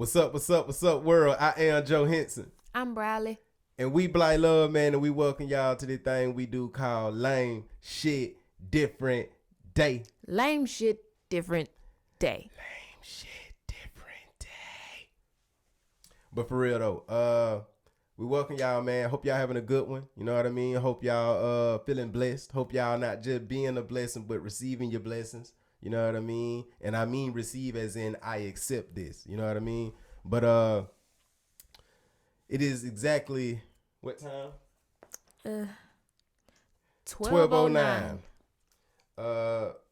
What's up, world? I am Joe Henson. I'm Briley. And we Blight Love, man, and we welcome y'all to the thing we do called Lame Shit Different Day. Lame shit, different day. Lame shit, different day. But for real though, we welcome y'all, man. Hope y'all having a good one. You know what I mean? Hope y'all feeling blessed. Hope y'all not just being a blessing, but receiving your blessings. You know what I mean? And I mean receive as in I accept this. You know what I mean? But it is exactly what time? 12:09.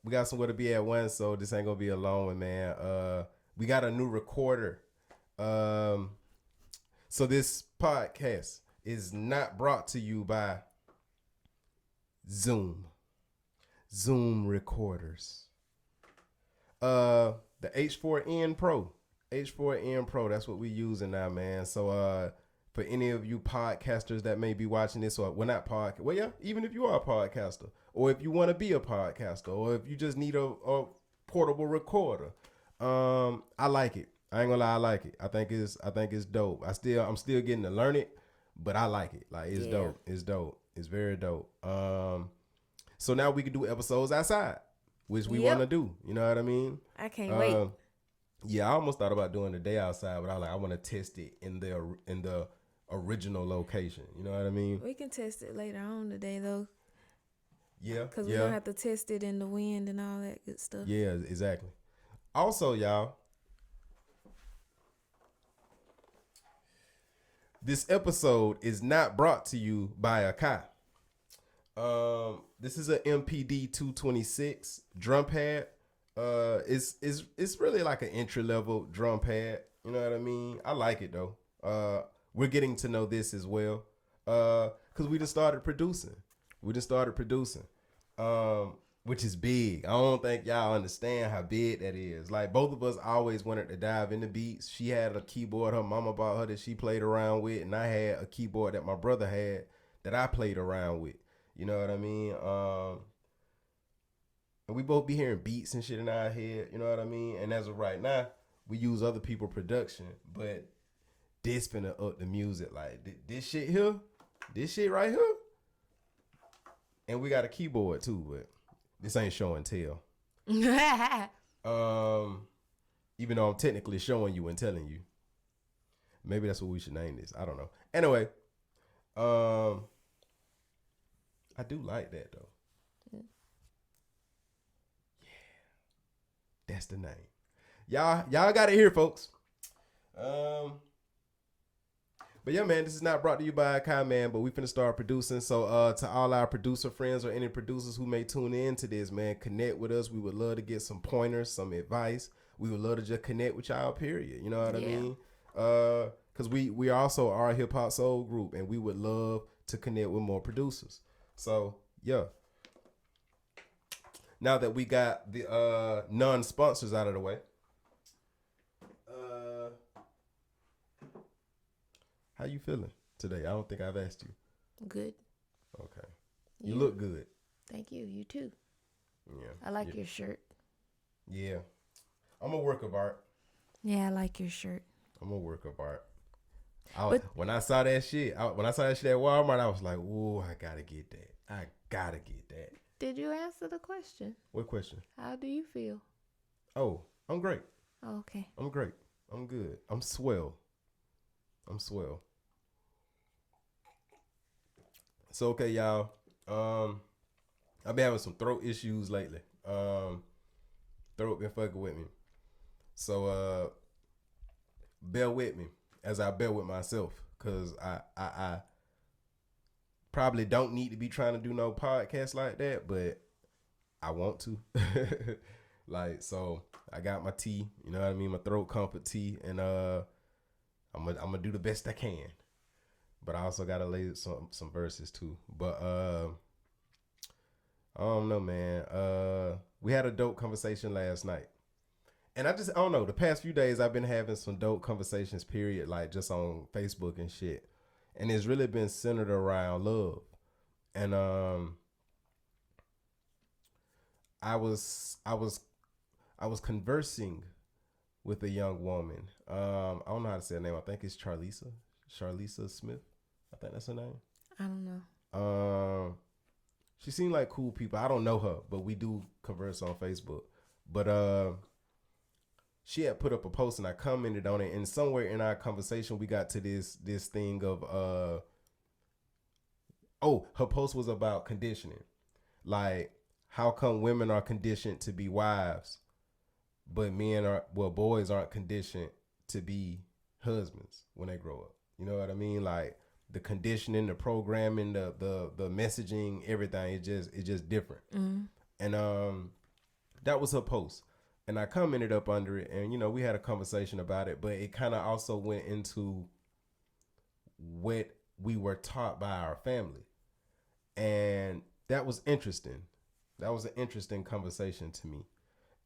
We got somewhere to be at 1, so this ain't gonna be a long one, man. We got a new recorder. So this podcast is not brought to you by Zoom recorders. The H4N Pro, that's what we using now, man. So for any of you podcasters that may be watching this, or not podcast, well, yeah, even if you are a podcaster, or if you want to be a podcaster, or if you just need a portable recorder, I like it. I ain't gonna lie, I like it. I think it's dope. I'm still getting to learn it, but I like it. Like it's dope. It's dope. It's very dope. So now we can do episodes outside, which we want to do. You know what I mean? I can't wait. Yeah, I almost thought about doing the day outside, but I want to test it in the original location. You know what I mean? We can test it later on today, though. Yeah. Because we're going to have to test it in the wind and all that good stuff. Yeah, exactly. Also, y'all, this episode is not brought to you by Akai. This is a MPD 226 drum pad. It's really like an entry level drum pad. You know what I mean? I like it though. We're getting to know this as well. Cause we just started producing. Which is big. I don't think y'all understand how big that is. Like both of us always wanted to dive into beats. She had a keyboard her mama bought her that she played around with, and I had a keyboard that my brother had that I played around with. You know what I mean? And we both be hearing beats and shit in our head. You know what I mean? And as of right now, we use other people's production, but this finna up the music. Like this shit here, this shit right here. And we got a keyboard too, but this ain't show and tell. Even though I'm technically showing you and telling you. Maybe that's what we should name this. I don't know. Anyway, I do like that though. Yeah. That's the name. Y'all got it here, folks. But yeah, man, this is not brought to you by Akai, man, but we finna start producing. So to all our producer friends or any producers who may tune in to this, man, connect with us. We would love to get some pointers, some advice. We would love to just connect with y'all, period. You know what I mean? Because we also are a hip hop soul group, and we would love to connect with more producers. So yeah. Now that we got the non-sponsors out of the way, how you feeling today? I don't think I've asked you. Good. Okay. You look good. Thank you. You too. Yeah. I like your shirt. Yeah. I'm a work of art. Yeah, I like your shirt. I'm a work of art. When I saw that shit at Walmart, I was like, "Ooh, I gotta get that. I gotta get that." Did you answer the question? What question? How do you feel? Oh, I'm great. Oh, okay. I'm great. I'm good. I'm swell. So okay, y'all. I've been having some throat issues lately. Throat been fucking with me. So bear with me as I bear with myself, cause I probably don't need to be trying to do no podcast like that, but I want to. Like, so I got my tea, you know what I mean, my throat comfort tea, and I'm gonna do the best I can. But I also gotta lay some verses too. But I don't know, man. We had a dope conversation last night. And I don't know, the past few days I've been having some dope conversations, period, like just on Facebook and shit. And it's really been centered around love. And I was conversing with a young woman. I don't know how to say her name. I think it's Charlisa Smith. I think that's her name. I don't know. She seemed like cool people. I don't know her, but we do converse on Facebook. But she had put up a post and I commented on it. And somewhere in our conversation, we got to this thing of her post was about conditioning. Like, how come women are conditioned to be wives, but boys aren't conditioned to be husbands when they grow up? You know what I mean? Like, the conditioning, the programming, the messaging, everything, it's just different. Mm. And that was her post. And I commented up under it, and we had a conversation about it, but it kind of also went into what we were taught by our family. And that was interesting. That was an interesting conversation to me.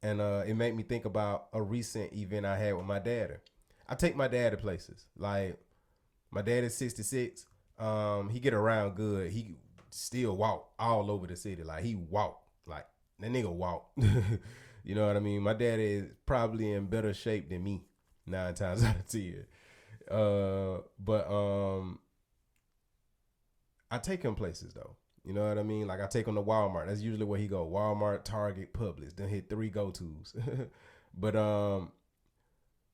And it made me think about a recent event I had with my dad. I take my dad to places. Like, my dad is 66. He get around good. He still walk all over the city. Like, he walk. Like, that nigga walk. You know what I mean? My dad is probably in better shape than me 9 times out of 10. But I take him places though. You know what I mean? Like, I take him to Walmart. That's usually where he go. Walmart, Target, Publix. Then hit 3 go-tos. But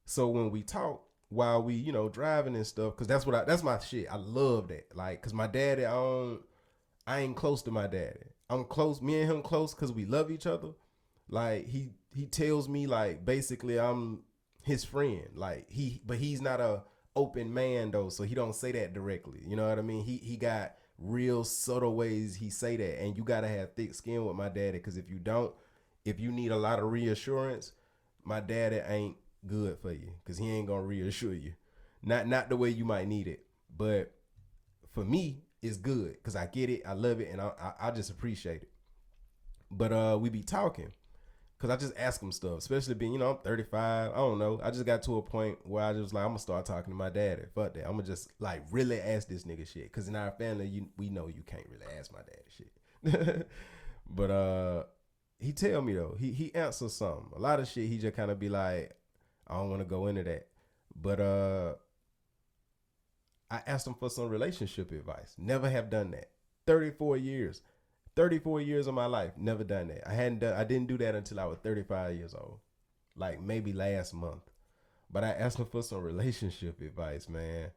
so when we talk while we, driving and stuff, cause that's my shit. I love that. Like, cause my daddy, I ain't close to my daddy. I'm close. Me and him close cause we love each other. Like, he tells me, like, basically I'm his friend. Like, but he's not a open man though, so he don't say that directly. You know what I mean? He got real subtle ways he say that, and you gotta have thick skin with my daddy, because if you don't, if you need a lot of reassurance, my daddy ain't good for you, because he ain't gonna reassure you. Not the way you might need it, but for me, it's good because I get it, I love it, and I just appreciate it. But we be talking. Cause I just ask him stuff, especially being, I'm 35. I don't know. I just got to a point where I just like, I'm gonna start talking to my daddy. Fuck that. I'm gonna just like really ask this nigga shit. Cause in our family, we know you can't really ask my daddy shit. But he tell me though, he answers something. A lot of shit he just kind of be like, I don't want to go into that. But I asked him for some relationship advice. Never have done that. 34 years. 34 years of my life, never done that. I didn't do that until I was 35 years old. Like, maybe last month. But I asked him for some relationship advice, man.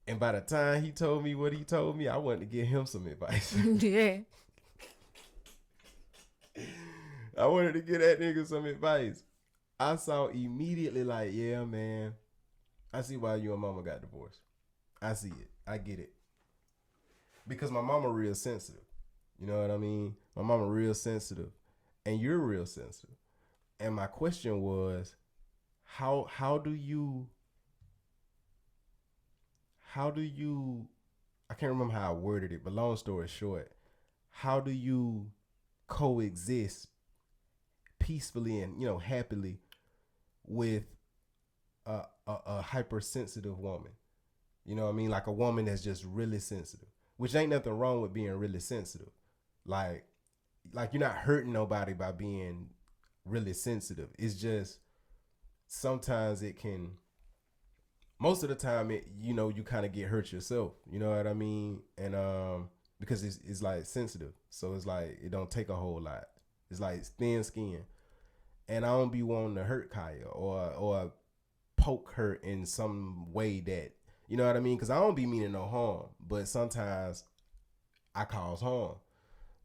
And by the time he told me what he told me, I wanted to give him some advice. Yeah. I wanted to give that nigga some advice. I saw immediately like, yeah, man, I see why you and mama got divorced. I see it. I get it. Because my mama real sensitive. You know what I mean? My mama real sensitive. And you're real sensitive. And my question was, how do you I can't remember how I worded it, but long story short, how do you coexist peacefully and happily with a hypersensitive woman? You know what I mean? Like, a woman that's just really sensitive, which ain't nothing wrong with being really sensitive. Like you're not hurting nobody by being really sensitive. It's just sometimes most of the time you kind of get hurt yourself. You know what I mean? And because it's like sensitive. So it's like, it don't take a whole lot. It's like thin skin. And I don't be wanting to hurt Kaya or poke her in some way that, you know what I mean? Because I don't be meaning no harm, but sometimes I cause harm.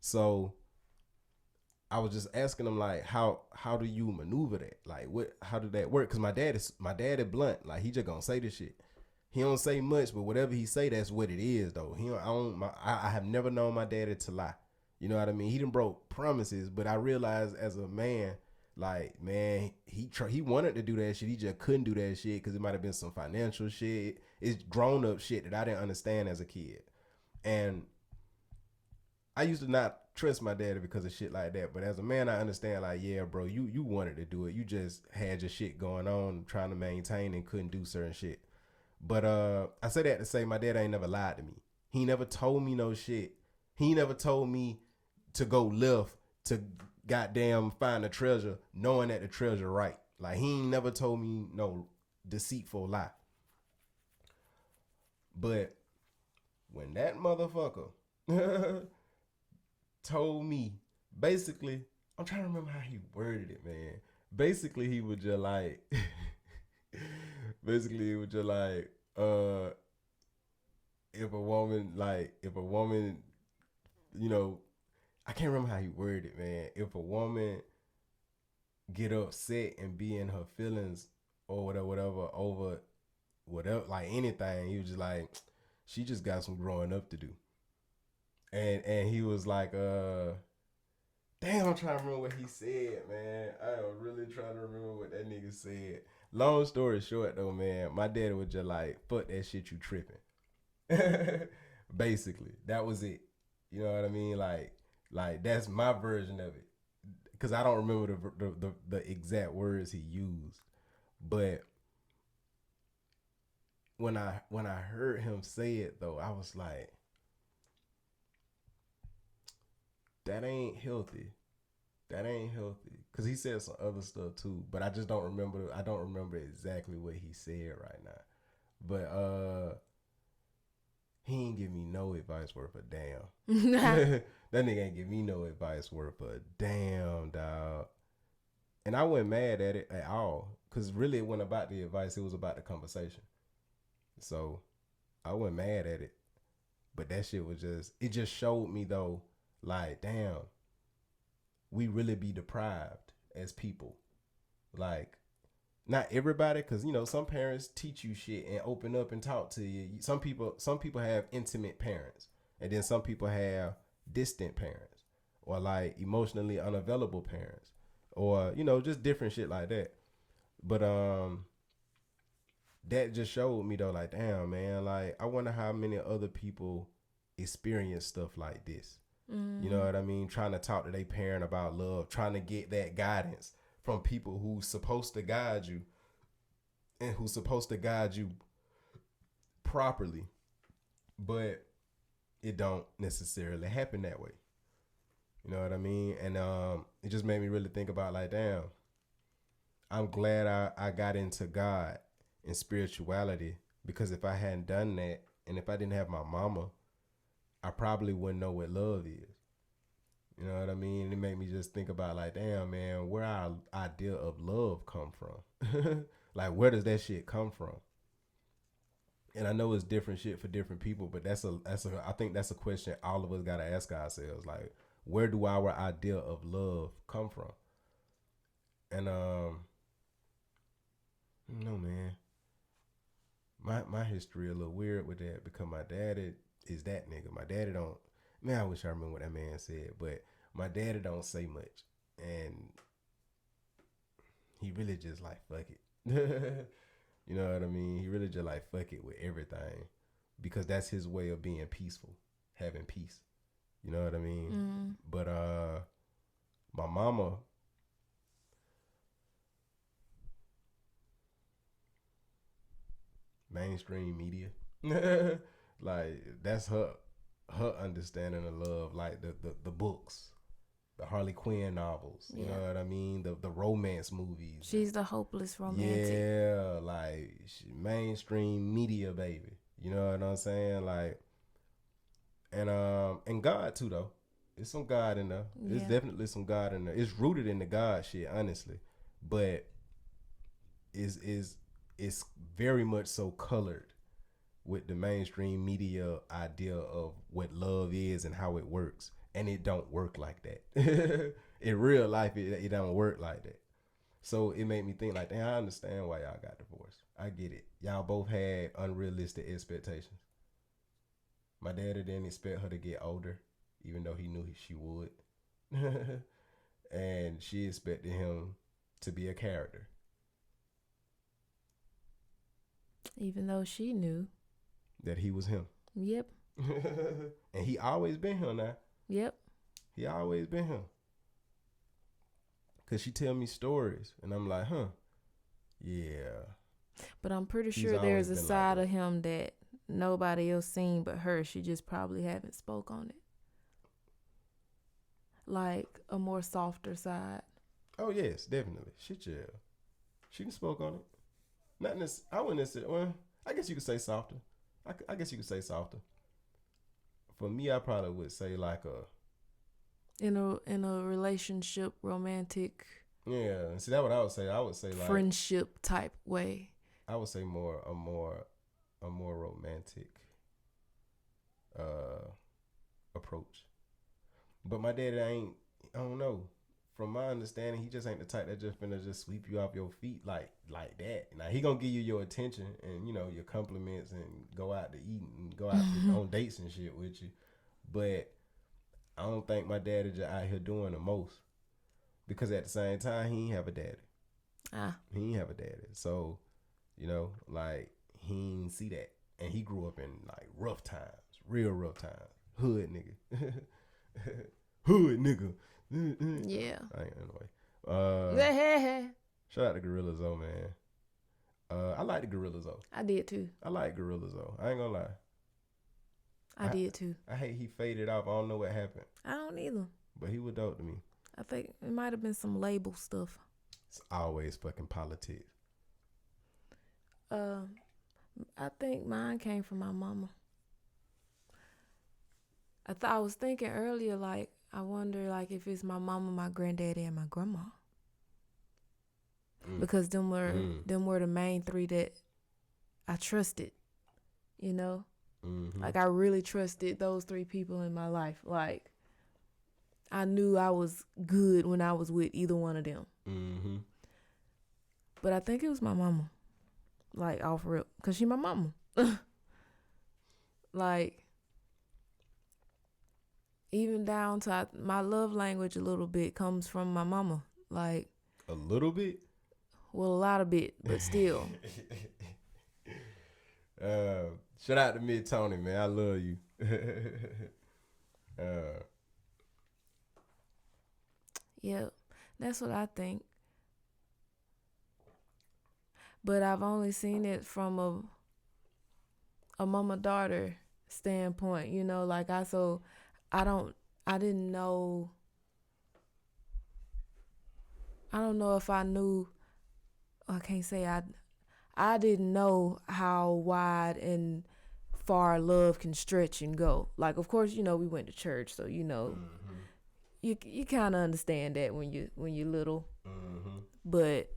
So I was just asking him, like, how do you maneuver that? Like, how did that work? Because my dad is blunt. Like, he just gonna say this shit. He don't say much, but whatever he say, that's what it is though. I have never known my daddy to lie. You know what I mean? He done broke promises, but I realized as a man, like, man, he wanted to do that shit. He just couldn't do that shit because it might have been some financial shit. It's grown up shit that I didn't understand as a kid. And I used to not trust my daddy because of shit like that. But as a man, I understand, like, yeah, bro, you wanted to do it. You just had your shit going on, trying to maintain, and couldn't do certain shit. But I say that to say my dad ain't never lied to me. He never told me no shit. He never told me to go left to goddamn find the treasure knowing that the treasure right. Like, he ain't never told me no deceitful lie. But when that motherfucker told me, basically, I'm trying to remember how he worded it, man. Basically, he was just like, if a woman, you know, I can't remember how he worded it, man. If a woman get upset and be in her feelings or whatever, over whatever, like anything, he was just like, she just got some growing up to do. And he was like, damn, I'm trying to remember what he said, man. I am really trying to remember what that nigga said. Long story short, though, man, my daddy was just like, fuck that shit, you tripping. Basically, that was it. You know what I mean? Like that's my version of it, because I don't remember the exact words he used, but when I heard him say it though, I was like, that ain't healthy. That ain't healthy. Cause he said some other stuff too, but I just don't remember. I don't remember exactly what he said right now. But he ain't give me no advice worth a damn. That nigga ain't give me no advice worth a damn, dog. And I wasn't mad at it at all, cause really it wasn't about the advice. It was about the conversation. So I wasn't mad at it, but that shit was it just showed me though, like, damn, we really be deprived as people. Like, not everybody, because you know some parents teach you shit and open up and talk to you. Some people have intimate parents, and then some people have distant parents, or like emotionally unavailable parents, or you know just different shit like that. But that just showed me though, like, damn, man, like I wonder how many other people experience stuff like this. You know what I mean? Trying to talk to their parent about love, trying to get that guidance from people who's supposed to guide you and who's supposed to guide you properly, but it don't necessarily happen that way. You know what I mean? And it just made me really think about, like, damn, I'm glad I got into God and spirituality, because if I hadn't done that, and if I didn't have my mama, I probably wouldn't know what love is. You know what I mean? It made me just think about, like, damn, man, where our idea of love come from? Like, where does that shit come from? And I know it's different shit for different people, but I think that's a question all of us gotta ask ourselves. Like, where do our idea of love come from? And no, man, my history a little weird with that, because my daddy is that nigga. My daddy don't. Man, I wish I remember what that man said, but my daddy don't say much, and he really just like fuck it. You know what I mean? He really just like fuck it with everything, because that's his way of being peaceful, having peace. You know what I mean? But my mama, mainstream media, like that's her understanding of love, like the books, the Harley Quinn novels. You know what I mean? The romance movies. She's the hopeless romantic. Yeah, like mainstream media, baby. You know what I'm saying? Like, and God too though. There's some God in there. There's definitely some God in there. It's rooted in the God shit, honestly, but it's very much so colored with the mainstream media idea of what love is and how it works, and it don't work like that. In real life, it don't work like that. So it made me think, like, damn, I understand why y'all got divorced. I get it. Y'all both had unrealistic expectations. My daddy didn't expect her to get older, even though he knew she would. And she expected him to be a character. Even though she knew that he was him. Yep. And he always been him now. Yep. He always been him. Cause she tell me stories, and I'm like, huh, yeah. But I'm pretty sure there's a side of him that nobody else seen but her. She just probably haven't spoke on it. like a more softer side? Oh yes, definitely. She chill. She can spoke on it. Not necessarily. I wouldn't necessarily. Well, I guess you could say softer. I guess you could say softer. For me, I probably would say like a in a relationship, romantic. Yeah, see that what I would say. I would say like friendship type way. I would say a more romantic approach. But my daddy ain't. I don't know. From my understanding, he just ain't the type that just finna just sweep you off your feet like that. Now he gonna give you your attention and your compliments and go out to eat and go out on dates and shit with you. But I don't think my daddy just out here doing the most because at the same time he ain't have a daddy. He ain't have a daddy, so like he ain't see that, and he grew up in like rough times, real rough times, hood nigga, hood nigga. Yeah. Anyway, shout out to Gorillas though, man. I like the Gorillas though. I did too. I like Gorillas though. I ain't gonna lie. I did too. I hate he faded off. I don't know what happened. I don't either. But he was dope to me. I think it might have been some label stuff. It's always fucking politics. I think mine came from my mama. I was thinking earlier, like, I wonder, like, if it's my mama, my granddaddy, and my grandma. Because them were the main three that I trusted, Like, I really trusted those three people in my life. Like, I knew I was good when I was with either one of them. Mm-hmm. But I think it was my mama. Like, off rip. Because she my mama. Like, even down to my love language a little bit comes from my mama. Like, a little bit? Well, a lot of bit, but still. Shout out to Mid Tony, man. I love you. Yeah, that's what I think. But I've only seen it from a mama-daughter standpoint, like I didn't know. I don't know if I knew. I can't say I didn't know how wide and far love can stretch and go. Like, of course, we went to church, so you kind of understand that when you're little. Mm-hmm. But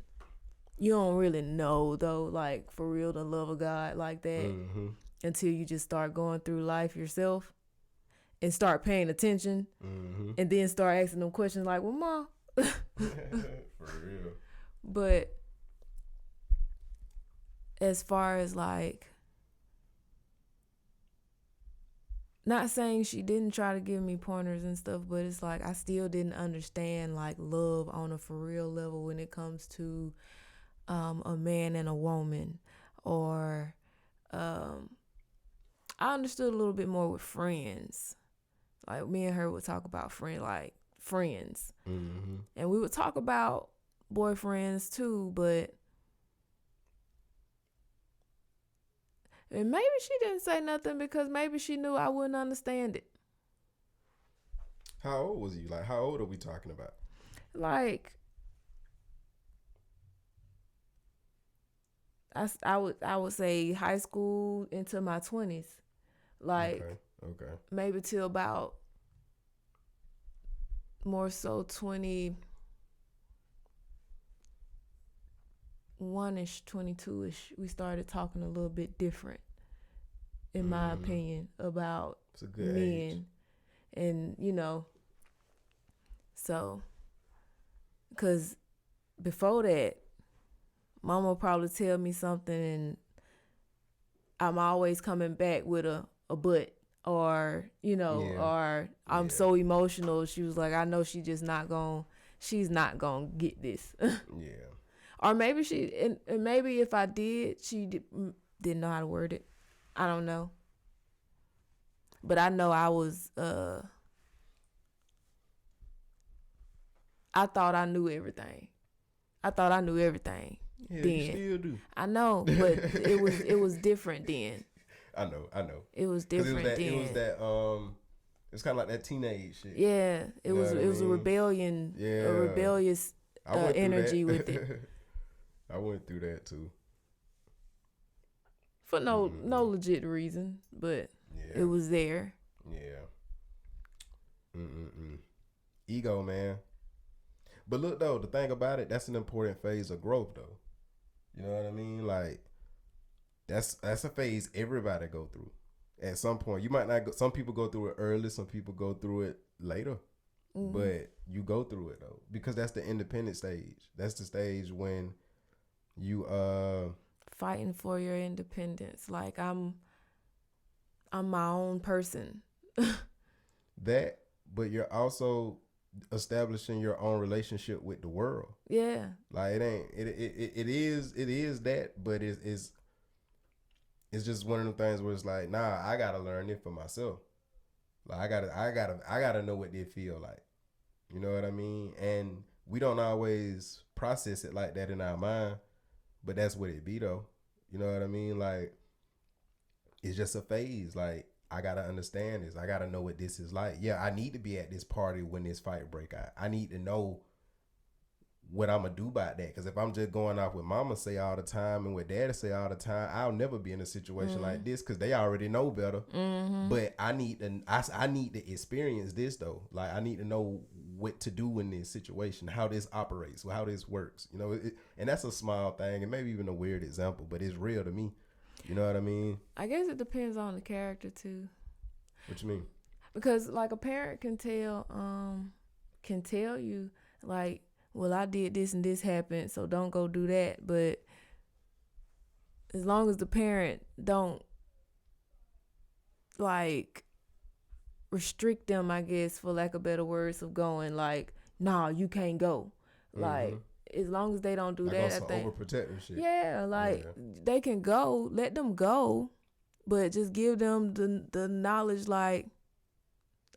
you don't really know though, like, for real, the love of God like that until you just start going through life yourself and start paying attention and then start asking them questions like, well, Mom. For real. But as far as, like, not saying she didn't try to give me pointers and stuff, but it's like I still didn't understand, like, love on a for real level when it comes to a man and a woman. Or I understood a little bit more with friends. Like, me and her would talk about friends. Mm-hmm. And we would talk about boyfriends too, but and maybe she didn't say nothing because maybe she knew I wouldn't understand it. How old was you? Like, how old are we talking about? Like, I would say high school into my 20s. Like, okay. Maybe till about more so 21-ish, 22-ish, we started talking a little bit different, in my opinion, about it's a good men. Age. And, so, because before that, Mama would probably tell me something and I'm always coming back with a but, or, or I'm so emotional. She was like, I know she's not going to get this. Yeah. Or maybe and maybe if I did, she didn't know how to word it. I don't know. But I know I was, I thought I knew everything. Yeah, then. you still do. I know, but it was different then. I know. It was different then. It was that It's kind of like that teenage shit. Yeah, You know what I it was a mean? rebellion, Yeah. a rebellious I went through energy that. with it. I went through that too. For no legit reason, but Yeah. it was there. Yeah. Ego, man. But look though, the thing about it, that's an important phase of growth though. You know what I mean? Like that's a phase everybody go through. At some point, you might not go, some people go through it early, some people go through it later. But you go through it though, because that's the independent stage. That's the stage when you Fighting for your independence. Like I'm my own person. that, but you're also establishing your own relationship with the world. Yeah. Like it is that, but it's just one of them things where it's like, nah, I gotta learn it for myself. Like I gotta know what they feel like. You know what I mean? And we don't always process it like that in our mind, but that's what it be though. You know what I mean? Like it's just a phase. Like I gotta understand this. I gotta know what this is like. Yeah, I need to be at this party when this fight break out. I need to know what I'm gonna do about that. Because if I'm just going off what mama say all the time and what daddy say all the time, I'll never be in a situation like this because they already know better. But I need to experience this though. Like I need to know what to do in this situation, how this operates, how this works. You know, and that's a small thing and maybe even a weird example, but it's real to me. You know what I mean? I guess it depends on the character too. What you mean? Because like a parent can tell you like, well, I did this and this happened, so don't go do that. But as long as the parent don't like restrict them, I guess, for lack of better words, of going like, nah, you can't go. Like as long as they don't do like that, I some think overprotective shit. Yeah, like they can go, let them go, but just give them the knowledge like,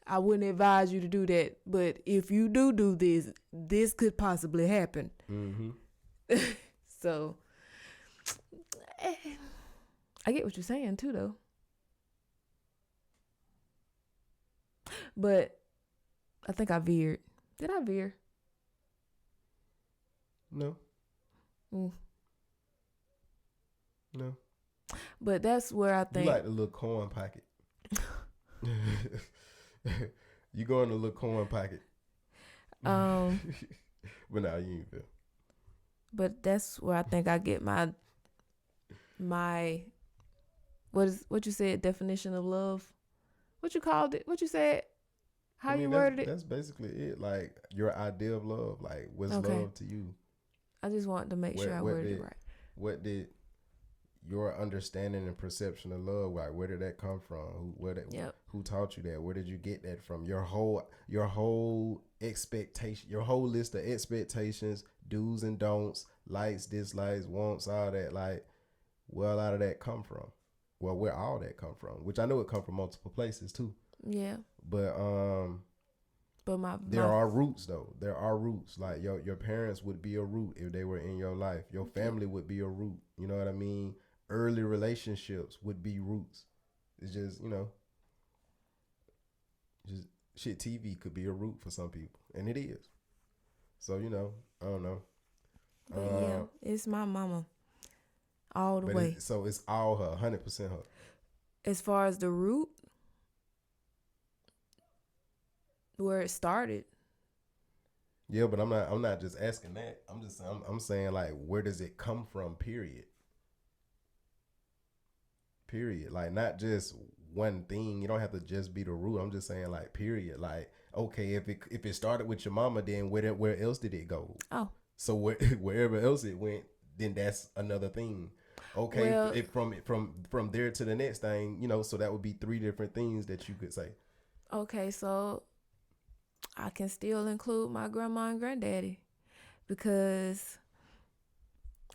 I wouldn't advise you to do that, but if you do this, this could possibly happen. So, I get what you're saying too, though. But I think I veered. Did I veer? No. No. But that's where I think. You like the little corn pocket. You go in the little corn pocket. But now you ain't feel. But that's where I think I get my what you said, definition of love. What you called it? What you said? How you worded it? That's basically it. Like your idea of love. Like what's love to you? I just wanted to make sure I worded it right. What did your understanding and perception of love, like where did that come from? Who taught you that? Where did you get that from? Your whole expectation, your whole list of expectations, do's and don'ts, likes, dislikes, wants, all that. Like where a lot of that come from? Well, where all that come from? Which I know it come from multiple places too. Yeah. But there are roots though. There are roots. Like your parents would be a root if they were in your life. Your family would be a root. You know what I mean? Early relationships would be roots. It's just, just shit. TV could be a root for some people, and it is. So I don't know. But yeah, it's my mama all the way. So it's all her, 100% her. As far as the root, where it started. Yeah, but I'm not just asking that. I'm saying like, where does it come from? Period. Like not just one thing. You don't have to just be the root. I'm just saying like period. Like okay, if it started with your mama, then where else did it go? Oh, so wherever else it went, then that's another thing. Okay, well, from there to the next thing, so that would be 3 different things that you could say. Okay, so I can still include my grandma and granddaddy because,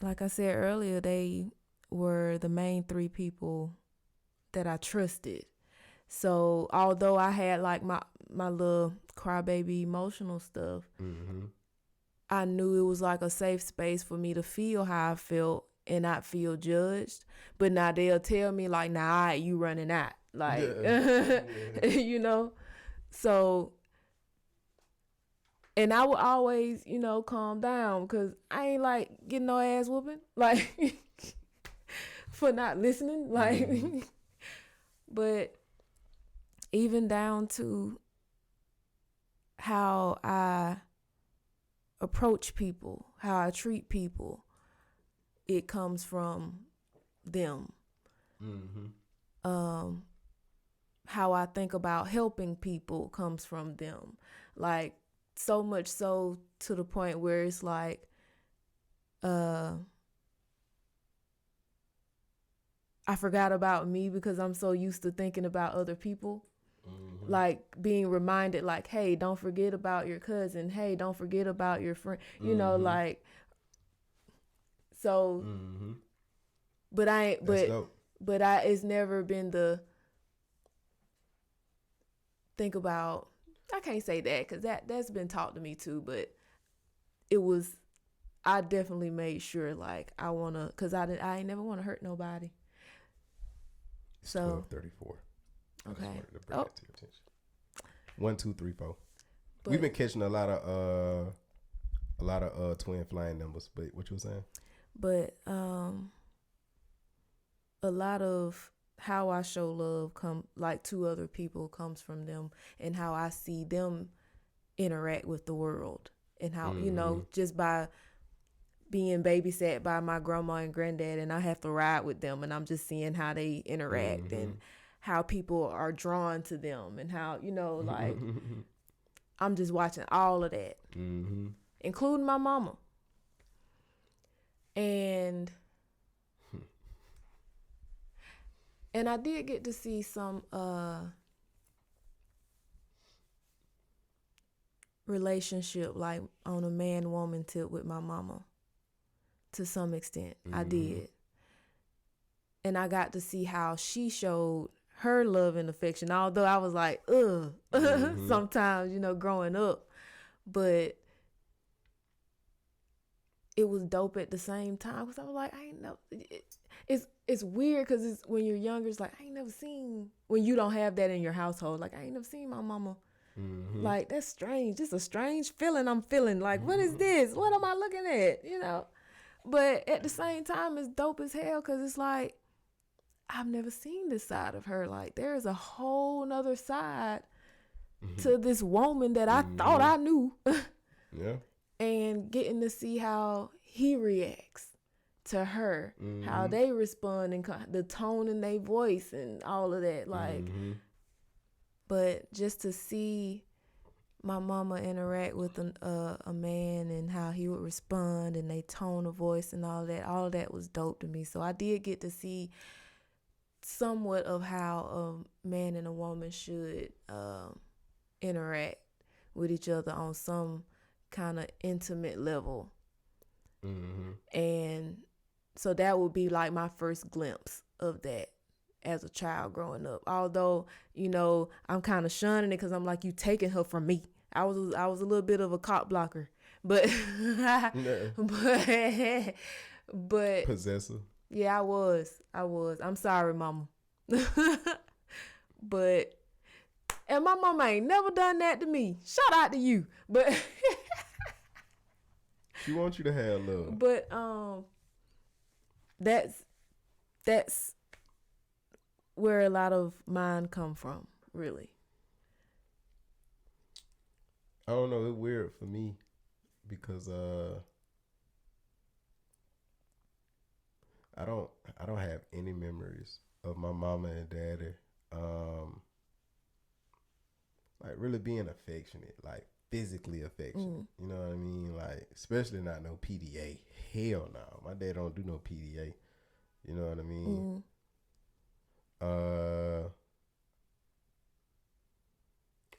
like I said earlier, they were the main 3 people that I trusted. So although I had like my little crybaby emotional stuff, I knew it was like a safe space for me to feel how I felt and not feel judged. But now they'll tell me like, nah, you running out. Like, So, and I would always, calm down because I ain't like getting no ass whooping, like for not listening, like. Mm-hmm. But even down to how I approach people, how I treat people, it comes from them. Mm-hmm. How I think about helping people comes from them. Like, so much so to the point where it's like, I forgot about me because I'm so used to thinking about other people. Mm-hmm. Like being reminded, like, hey, don't forget about your cousin. Hey, don't forget about your friend. Mm-hmm. Like, so. Mm-hmm. But I ain't. That's dope. But I. It's never been the think about. I can't say that because that's been taught to me too. But it was. I definitely made sure, like, I wanna, cause I ain't never wanna hurt nobody. It's So 12:34. I just okay. wanted to bring that to your attention. 1, 2, 3, 4. We've But been catching a lot of twin flying numbers. But what you were saying? but a lot of how I show love to other people comes from them and how I see them interact with the world and how Mm-hmm. just by being babysat by my grandma and granddad and I have to ride with them and I'm just seeing how they interact Mm-hmm. and how people are drawn to them and how like I'm just watching all of that, Mm-hmm. including my mama. And I did get to see some relationship like on a man woman tip with my mama to some extent. I Mm-hmm. did. And I got to see how she showed her love and affection, although I was like, ugh, Mm-hmm. sometimes, growing up. But it was dope at the same time because I was like, I ain't know. It's weird because it's when you're younger, it's like, I ain't never seen, when you don't have that in your household, like, I ain't never seen my mama. Mm-hmm. Like, that's strange. It's a strange feeling I'm feeling. Like, what is this? What am I looking at? But at the same time, it's dope as hell because it's like, I've never seen this side of her. Like, there is a whole nother side to this woman that I thought I knew. Yeah. And getting to see how he reacts to her, how Mm-hmm. they respond, and the tone in their voice and all of that. Like, Mm-hmm. but just to see my mama interact with a man and how he would respond and they tone of voice and all of that was dope to me. So I did get to see somewhat of how a man and a woman should interact with each other on some kind of intimate level. Mm-hmm. And so that would be like my first glimpse of that as a child growing up. Although, I'm kind of shunning it because I'm like, you taking her from me. I was a little bit of a cop blocker, but Yeah. but Possessive. yeah, I was. I'm sorry, mama. But and my mama ain't never done that to me. Shout out to you. But She wants you to have love. but that's where a lot of mine come from, really. I don't know. It's weird for me because I don't have any memories of my mama and daddy like really being affectionate, like physically affectionate. You know what I mean? Like especially not no PDA. Hell no. My dad don't do no PDA. You know what I mean?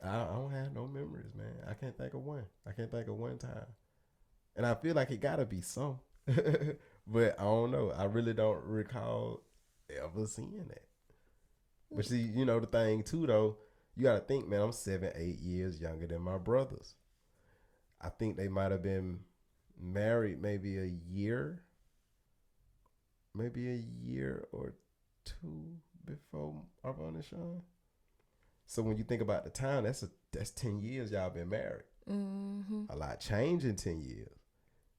I don't have no memories, man. I can't think of one. I can't think of one time. And I feel like it gotta be some. But I don't know. I really don't recall ever seeing that. But see, the thing too though, you gotta think, man, I'm 7, 8 years younger than my brothers. I think they might have been married maybe a year or two before Arvon and Sean. So when you think about the time, that's 10 years y'all been married. Mm-hmm. A lot changed in 10 years.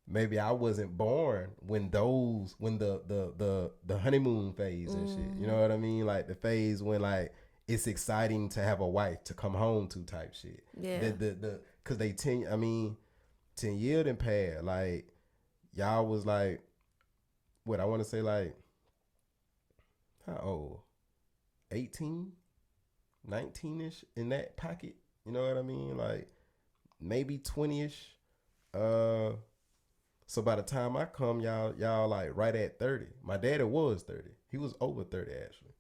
Maybe I wasn't born when the honeymoon phase and shit. You know what I mean? Like the phase when like it's exciting to have a wife to come home to type shit. Yeah. Cause they 10 years didn't pass. Like y'all was like what I want to say like how old? 18, 19ish in that pocket. You know what I mean? Like maybe 20ish. So by the time I come, y'all like right at 30. My daddy was 30. He was over 30 actually.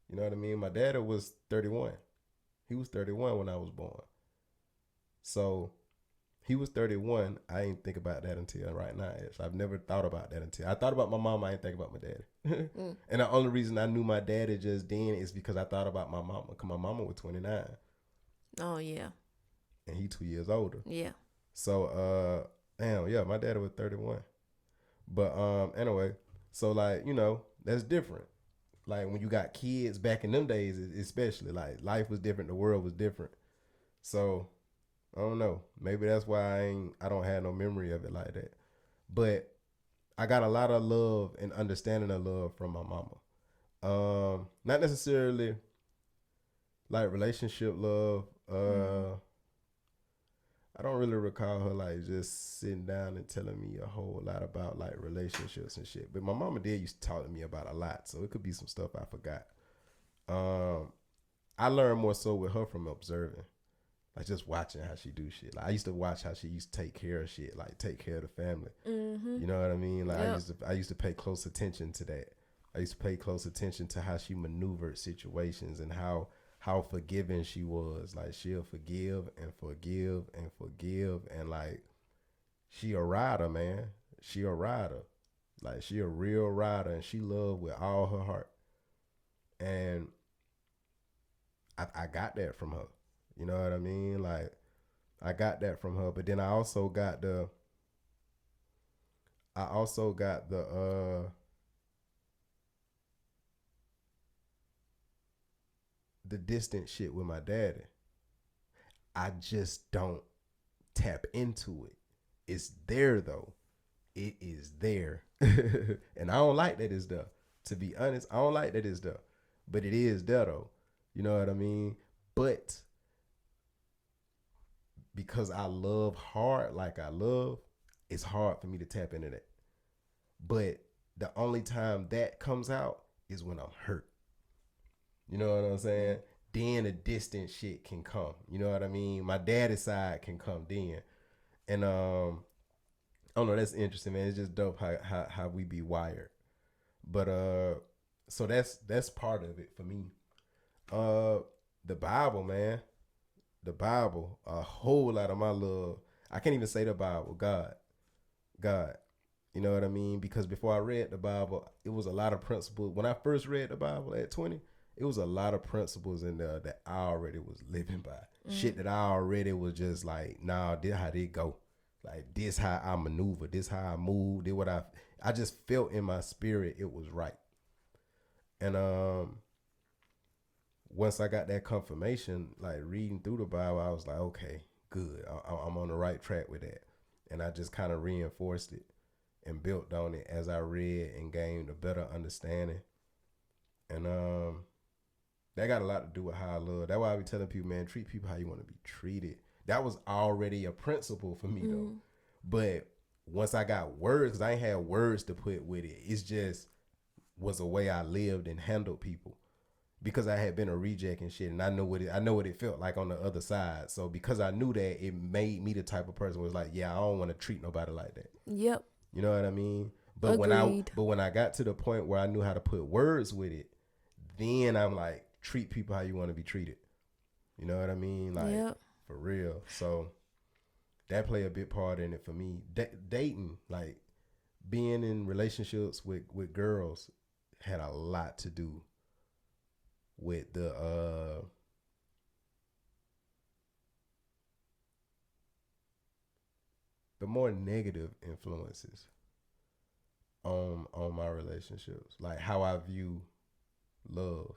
You know what I mean? My daddy was 31. He was 31 when I was born. So he was 31. I ain't think about that until right now. I've never thought about that until I thought about my mom. I ain't think about my daddy. And the only reason I knew my daddy just then is because I thought about my mama. Cause my mama was 29. Oh yeah. And he 2 years older. Yeah. So damn, yeah, my daddy was 31. But anyway, so like, you know, that's different. Like when you got kids back in them days, especially like life was different, the world was different. So I don't know. Maybe that's why I don't have no memory of it like that. But I got a lot of love and understanding of love from my mama. Not necessarily like relationship love. I don't really recall her like just sitting down and telling me a whole lot about like relationships and shit. But my mama did used to talk to me about a lot, so it could be some stuff I forgot. I learned more so with her from observing, like just watching how she do shit. Like I used to watch how she used to take care of shit, like take care of the family. You know what I mean? Like Yep. I used to pay close attention to that. I used to pay close attention to how she maneuvered situations and how forgiving she was. Like she'll forgive and forgive and forgive, and like she a rider, man. She a rider. Like she a real rider, and she love with all her heart. And I got that from her. You know what I mean? Like I got that from her. But then I also got the the distant shit with my daddy. I just don't tap into it. It's there though. It is there. And I don't like that it's there. To be honest, I don't like that it's there. But it is there though. You know what I mean? But because I love hard like I love, it's hard for me to tap into that. But the only time that comes out is when I'm hurt. You know what I'm saying? Then the distant shit can come. You know what I mean? My daddy's side can come then. And I don't know, that's interesting, man. It's just dope how we be wired. But so that's part of it for me. Uh the Bible, man. The Bible, a whole lot of my love. I can't even say the Bible, God. God. You know what I mean? Because before I read the Bible, it was a lot of principles. When I first read the Bible at 20, it was a lot of principles in there that I already was living by. Shit that I already was just like, nah, this how they go. Like this how I maneuver, this how I move, this what I just felt in my spirit it was right. And once I got that confirmation, like reading through the Bible, I was like, okay, good. I'm on the right track with that. And I just kind of reinforced it and built on it as I read and gained a better understanding. And that got a lot to do with how I love. That's why I be telling people, man, treat people how you want to be treated. That was already a principle for me though. But once I got words, because I ain't had words to put with it, it's just was a way I lived and handled people. Because I had been a reject and shit, and I know what it felt like on the other side. So because I knew that, it made me the type of person who was like, yeah, I don't want to treat nobody like that. Yep. You know what I mean? But Agreed. when I got to the point where I knew how to put words with it, then I'm like, treat people how you want to be treated. You know what I mean? Like Yep. for real. So that play a big part in it for me. Dating, like being in relationships with girls, had a lot to do with the more negative influences on my relationships, like how I view love.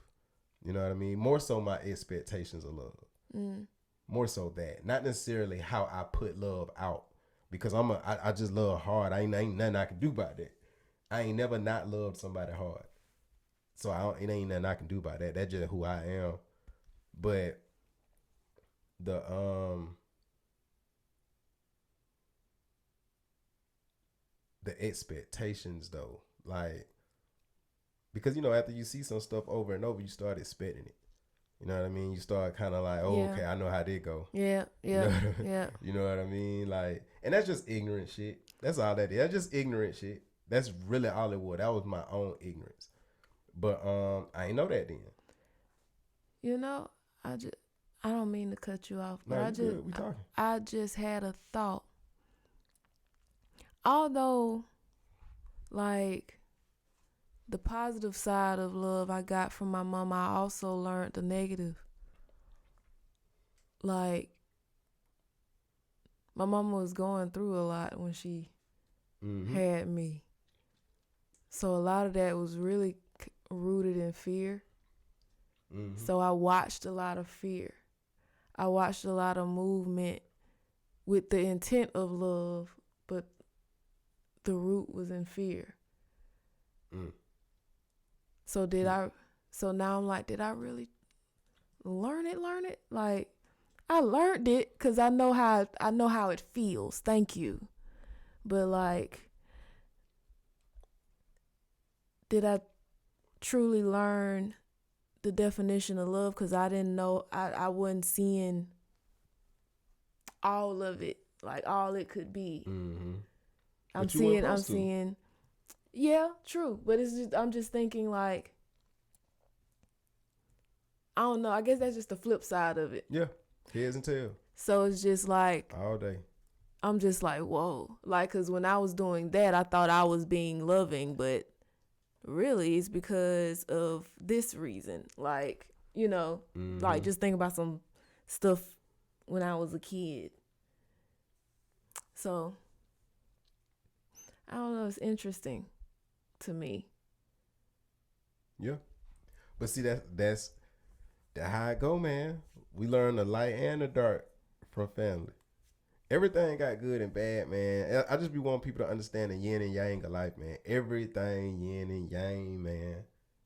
You know what I mean? More so my expectations of love. Mm. More so that. Not necessarily how I put love out. Because I just love hard. Ain't nothing I can do about that. I ain't never not loved somebody hard. So it ain't nothing I can do about that. That's just who I am. But the expectations though, like, because after you see some stuff over and over, you start expecting it. You know what I mean? You start kind of like, oh, Yeah. okay, I know how they go. Yeah, You know yeah, what I, yeah. you know what I mean? Like, and that's just ignorant shit. That's all that is. That's just ignorant shit. That's really all it was. That was my own ignorance. But I ain't know that then. You know, I don't mean to cut you off, but No, you good. We talking. I just had a thought. Although, like, the positive side of love I got from my mom, I also learned the negative. Like, my mama was going through a lot when she had me. So a lot of that was really rooted in fear. So I watched a lot of fear. I watched a lot of movement with the intent of love, but the root was in fear. So so now I'm like, did I really learn it? Like, I learned it because I know how it feels. Thank you. But like, did I truly learn the definition of love? Because I didn't know, I wasn't seeing all of it, like all it could be. I'm seeing, yeah, true. But I'm just thinking, like, I don't know. I guess that's just the flip side of it. Yeah, heads and tails. So it's just like, all day. I'm just like, whoa. Like, because when I was doing that, I thought I was being loving, but really it's because of this reason. Like, like, just think about some stuff when I was a kid. So, I don't know. It's interesting to me. Yeah. But see, that's how it go, man. We learn the light and the dark from family. Everything got good and bad, man. I just be wanting people to understand the yin and yang of life, man. Everything yin and yang, man.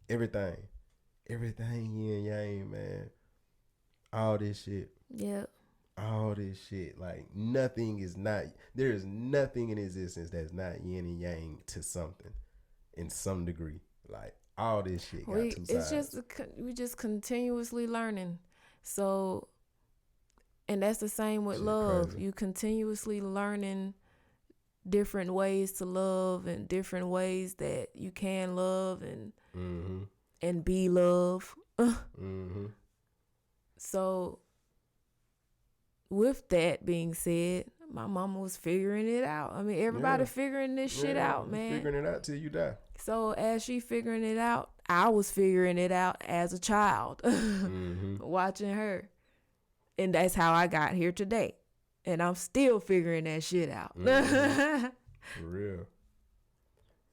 Everything yin and yang, man. All this shit. Yeah. All this shit. Like, nothing is not, there is nothing in existence that's not yin and yang to something in some degree. Like, all this shit got two sides. It's just, we just continuously learning. So, and that's the same with love. Crazy. You continuously learning different ways to love and different ways that you can love and be love. So, with that being said, my mama was figuring it out. I mean, everybody figuring this shit out, man. Figuring it out till you die. So as she figuring it out, I was figuring it out as a child, watching her. And that's how I got here today. And I'm still figuring that shit out. For real.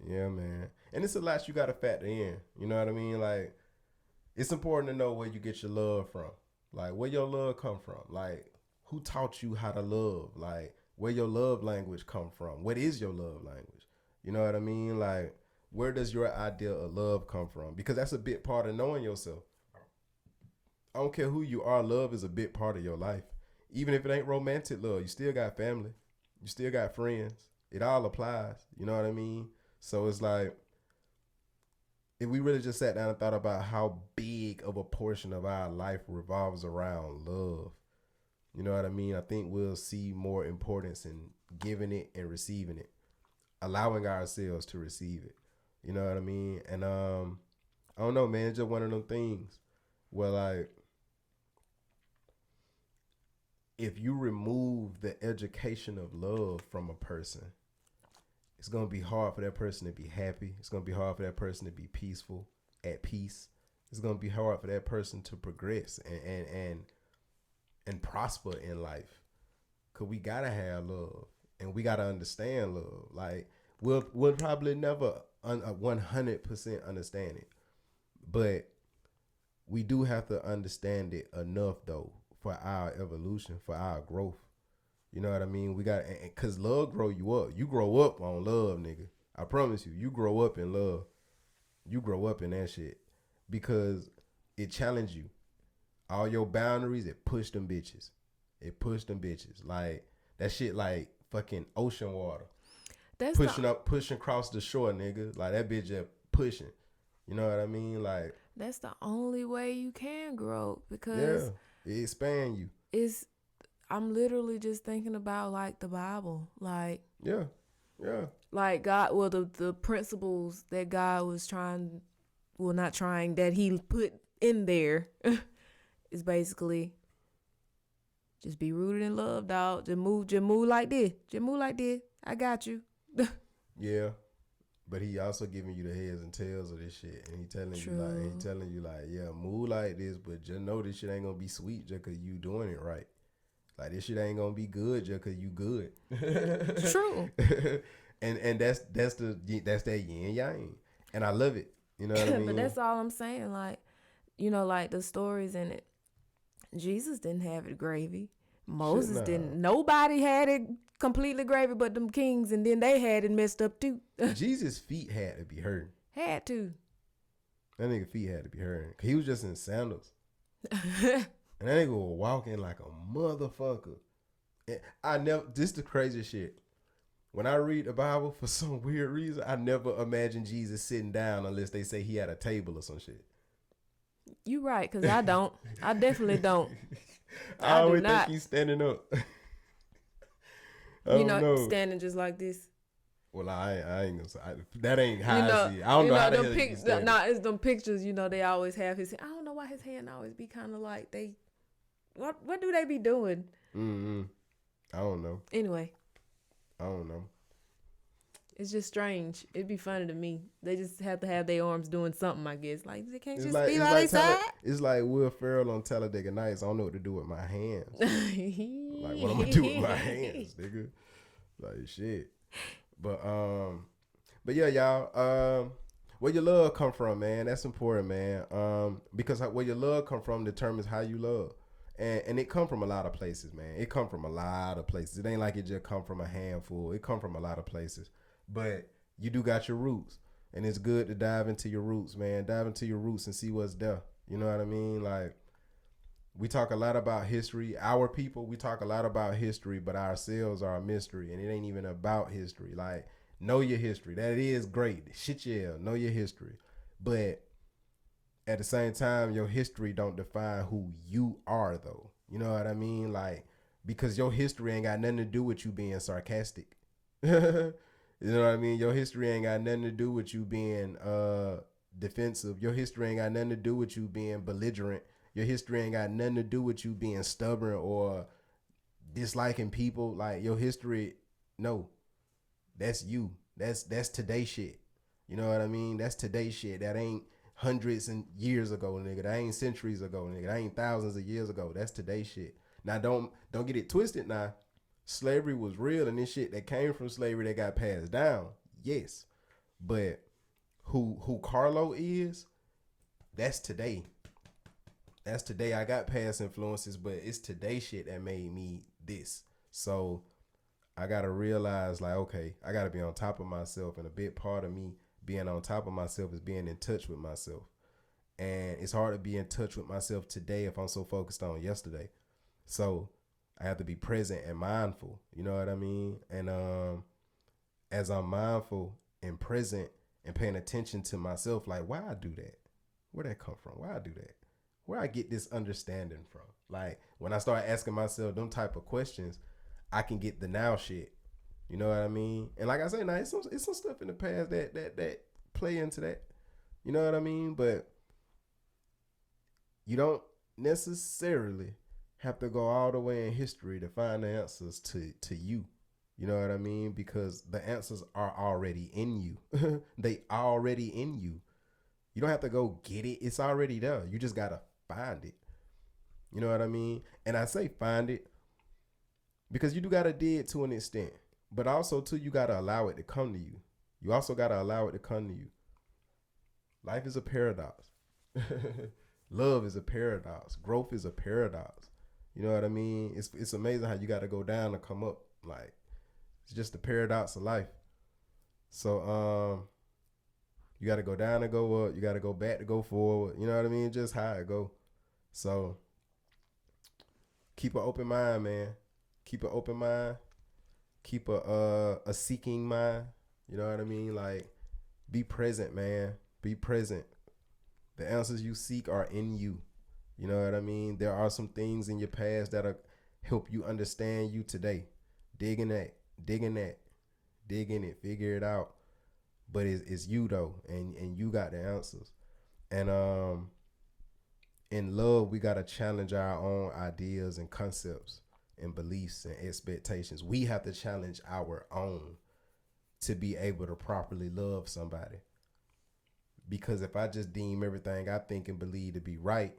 Yeah, man. And it's a lot you got to factor in. You know what I mean? Like, it's important to know where you get your love from. Like, where your love come from. Like, who taught you how to love? Like, where your love language come from? What is your love language? You know what I mean? Like, where does your idea of love come from? Because that's a big part of knowing yourself. I don't care who you are, love is a big part of your life. Even if it ain't romantic love, you still got family. You still got friends. It all applies. You know what I mean? So it's like, if we really just sat down and thought about how big of a portion of our life revolves around love, you know what I mean? I think we'll see more importance in giving it and receiving it, allowing ourselves to receive it. You know what I mean? And I don't know, man. It's just one of them things where, like, if you remove the education of love from a person, it's going to be hard for that person to be happy. It's going to be hard for that person to be peaceful, at peace. It's going to be hard for that person to progress and prosper in life. Because we got to have love and we got to understand love. Like, we'll probably never 100% understand it. But we do have to understand it enough though for our evolution, for our growth. You know what I mean? We got, cause love grow you up. You grow up on love, nigga. I promise you. You grow up in love. You grow up in that shit because it challenged you. All your boundaries, it pushed them bitches. It pushed them bitches. Like that shit, like fucking ocean water. That's pushing across the shore, nigga. Like that bitch just pushing. You know what I mean? Like that's the only way you can grow because it expand you. I'm literally just thinking about like the Bible, like yeah, like God. Well, the principles that God was that He put in there is basically just be rooted in love, dog. Just move like this. Just move like this. I got you. Yeah. But he also giving you the heads and tails of this shit. And he telling you like, yeah, move like this, but just know this shit ain't gonna be sweet just cause you doing it right. Like this shit ain't gonna be good just cause you good. True. and that's that yin yang. And I love it. You know what I mean? But that's all I'm saying. Like, you know, like the stories in it. Jesus didn't have it gravy. Moses didn't. Nobody had it completely gravy but them kings, and then they had it messed up too. Jesus' feet had to be hurting. Had to. That nigga feet had to be hurting. He was just in sandals. And that nigga was walking like a motherfucker. And this the crazy shit. When I read the Bible, for some weird reason, I never imagine Jesus sitting down unless they say he had a table or some shit. You right, because I don't. I definitely don't. I always think he's standing up. You know, standing just like this. Well, I ain't gonna say that ain't how I see it. I don't know how the hell he's standing. Nah, it's them pictures. You know, they always have his. I don't know why his hand always be kind of like they. What do they be doing? I don't know. Anyway. I don't know. It's just strange. It'd be funny to me. They just have to have their arms doing something, I guess. Like, they can't be by their side. It's like Will Ferrell on Talladega Nights. I don't know what to do with my hands. Like, what I'm going to do with my hands, nigga? Like, shit. But yeah, y'all. Where your love come from, man? That's important, man. Because where your love come from determines how you love. And it come from a lot of places, man. It come from a lot of places. It ain't like it just come from a handful. It come from a lot of places. But you do got your roots. And it's good to dive into your roots, man. Dive into your roots and see what's there. You know what I mean? Like, we talk a lot about history. Our people, we talk a lot about history, but ourselves are a mystery. And it ain't even about history. Like, know your history. That is great. Shit, yeah. Know your history. But at the same time, your history don't define who you are, though. You know what I mean? Like, because your history ain't got nothing to do with you being sarcastic. You know what I mean? Your history ain't got nothing to do with you being defensive. Your history ain't got nothing to do with you being belligerent. Your history ain't got nothing to do with you being stubborn or disliking people. Like, your history, no. That's you. That's today shit. You know what I mean? That's today shit. That ain't hundreds and years ago, nigga. That ain't centuries ago, nigga. That ain't thousands of years ago. That's today shit. Now, don't get it twisted now. Slavery was real and this shit that came from slavery that got passed down. Yes. But who Carlo is, that's today. That's today. I got past influences, but it's today shit that made me this. So I got to realize, like, okay, I got to be on top of myself. And a big part of me being on top of myself is being in touch with myself. And it's hard to be in touch with myself today if I'm so focused on yesterday. So I have to be present and mindful. You know what I mean? And as I'm mindful and present and paying attention to myself, like, why I do that? Where that come from? Why I do that? Where I get this understanding from? Like, when I start asking myself them type of questions, I can get the now shit. You know what I mean? And like I say, now it's some stuff in the past that play into that. You know what I mean? But you don't necessarily have to go all the way in history to find the answers to you. You know what I mean? Because the answers are already in you. They already in you. You don't have to go get it. It's already there. You just got to find it. You know what I mean? And I say find it because you do got to dig to an extent. But also, too, you got to allow it to come to you. You also got to allow it to come to you. Life is a paradox. Love is a paradox. Growth is a paradox. You know what I mean? It's amazing how you got to go down to come up. Like, it's just the paradox of life. So you got to go down to go up. You got to go back to go forward. You know what I mean? Just how it go. So keep an open mind, man. Keep an open mind. Keep a seeking mind. You know what I mean? Like, be present, man. Be present. The answers you seek are in you. You know what I mean? There are some things in your past that'll help you understand you today. Dig in that. Dig in it. Figure it out. But it's you though, and you got the answers. And in love, we gotta challenge our own ideas and concepts and beliefs and expectations. We have to challenge our own to be able to properly love somebody. Because if I just deem everything I think and believe to be right,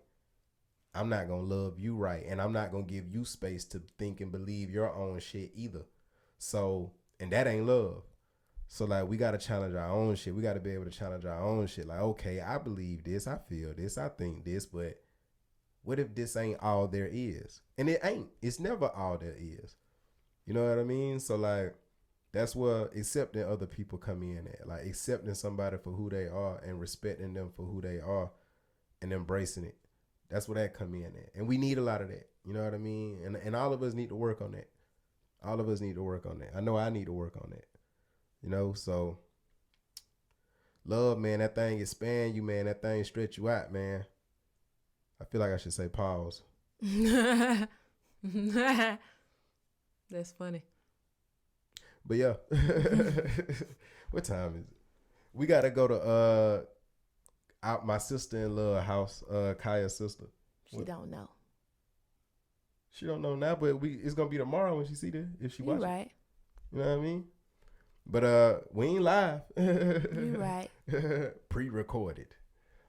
I'm not going to love you right. And I'm not going to give you space to think and believe your own shit either. So, and that ain't love. So, like, we got to challenge our own shit. We got to be able to challenge our own shit. Like, okay, I believe this. I feel this. I think this. But what if this ain't all there is? And it ain't. It's never all there is. You know what I mean? So, like, that's where accepting other people come in at. Like, accepting somebody for who they are and respecting them for who they are and embracing it. That's where that come in at. And we need a lot of that. You know what I mean? And all of us need to work on that. All of us need to work on that. I know I need to work on that. You know, so love, man, that thing expand you, man. That thing stretch you out, man. I feel like I should say pause. That's funny. But yeah. What time is it? We gotta go to my sister-in-law house, Kaya's sister. She don't know. She don't know now, but it's gonna be tomorrow when she see this, if she watch it. Right. You know what I mean? But we ain't live. You right. Pre-recorded.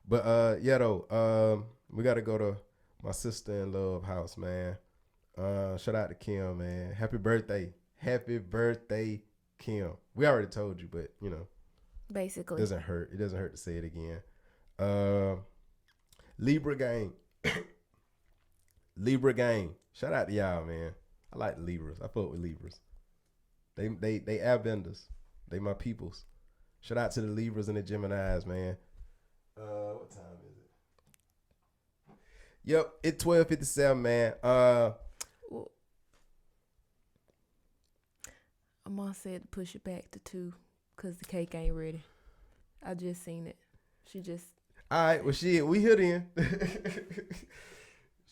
But yeah though, we gotta go to my sister-in-law house, man. Shout out to Kim, man. Happy birthday. Happy birthday, Kim. We already told you, but you know. Basically. It doesn't hurt to say it again. Libra gang. Libra gang. Shout out to y'all, man. I like the Libras. I fuck with Libras. They airbenders. They my peoples. Shout out to the Libras and the Geminis, man. What time is it? Yep, it's 12:57, man. Mom said to push it back to 2 because the cake ain't ready. I just seen it. She just. All right, well, shit, we here then.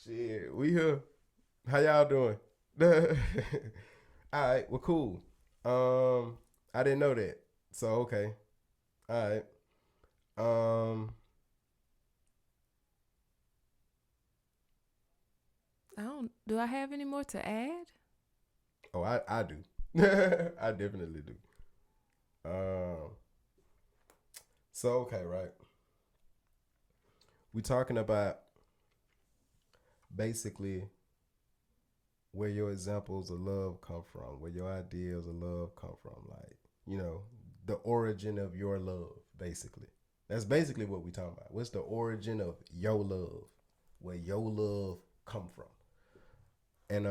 Shit, we here. How y'all doing? All right, well, cool. I didn't know that. So, okay. All right. Do I have any more to add? Oh, I do. I definitely do. So, okay, right. We talking about basically where your examples of love come from, where your ideas of love come from, like, you know, the origin of your love, basically. That's basically what we talking about. What's the origin of your love? Where your love come from? And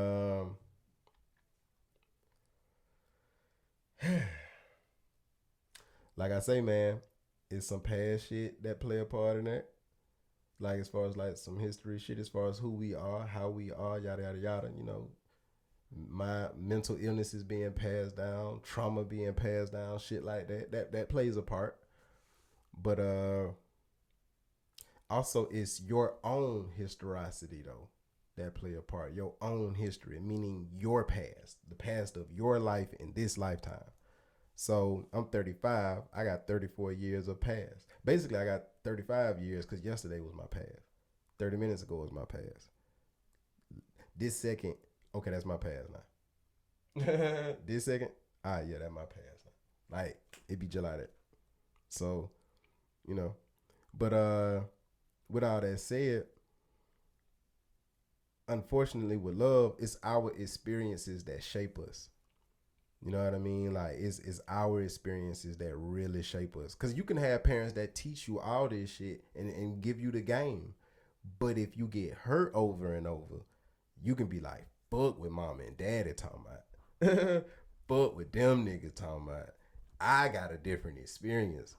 like I say, man, it's some past shit that play a part in that. Like, as far as like some history shit, as far as who we are, how we are, yada yada yada. You know, my mental illness is being passed down, trauma being passed down, shit like that. That plays a part. But also it's your own historicity though that play a part. Your own history, meaning your past, the past of your life in this lifetime. So I'm 35. I got 34 years of past. Basically, I got 35 years because yesterday was my past. 30 minutes ago was my past. This second, okay, that's my past now. This second, yeah, that's my past now. Like, it be just like that. So, you know, but with all that said, unfortunately with love, it's our experiences that shape us. You know what I mean? Like, it's our experiences that really shape us. Because you can have parents that teach you all this shit and give you the game. But if you get hurt over and over, you can be like, fuck with mama and daddy talking about. Fuck with them niggas talking about. I got a different experience.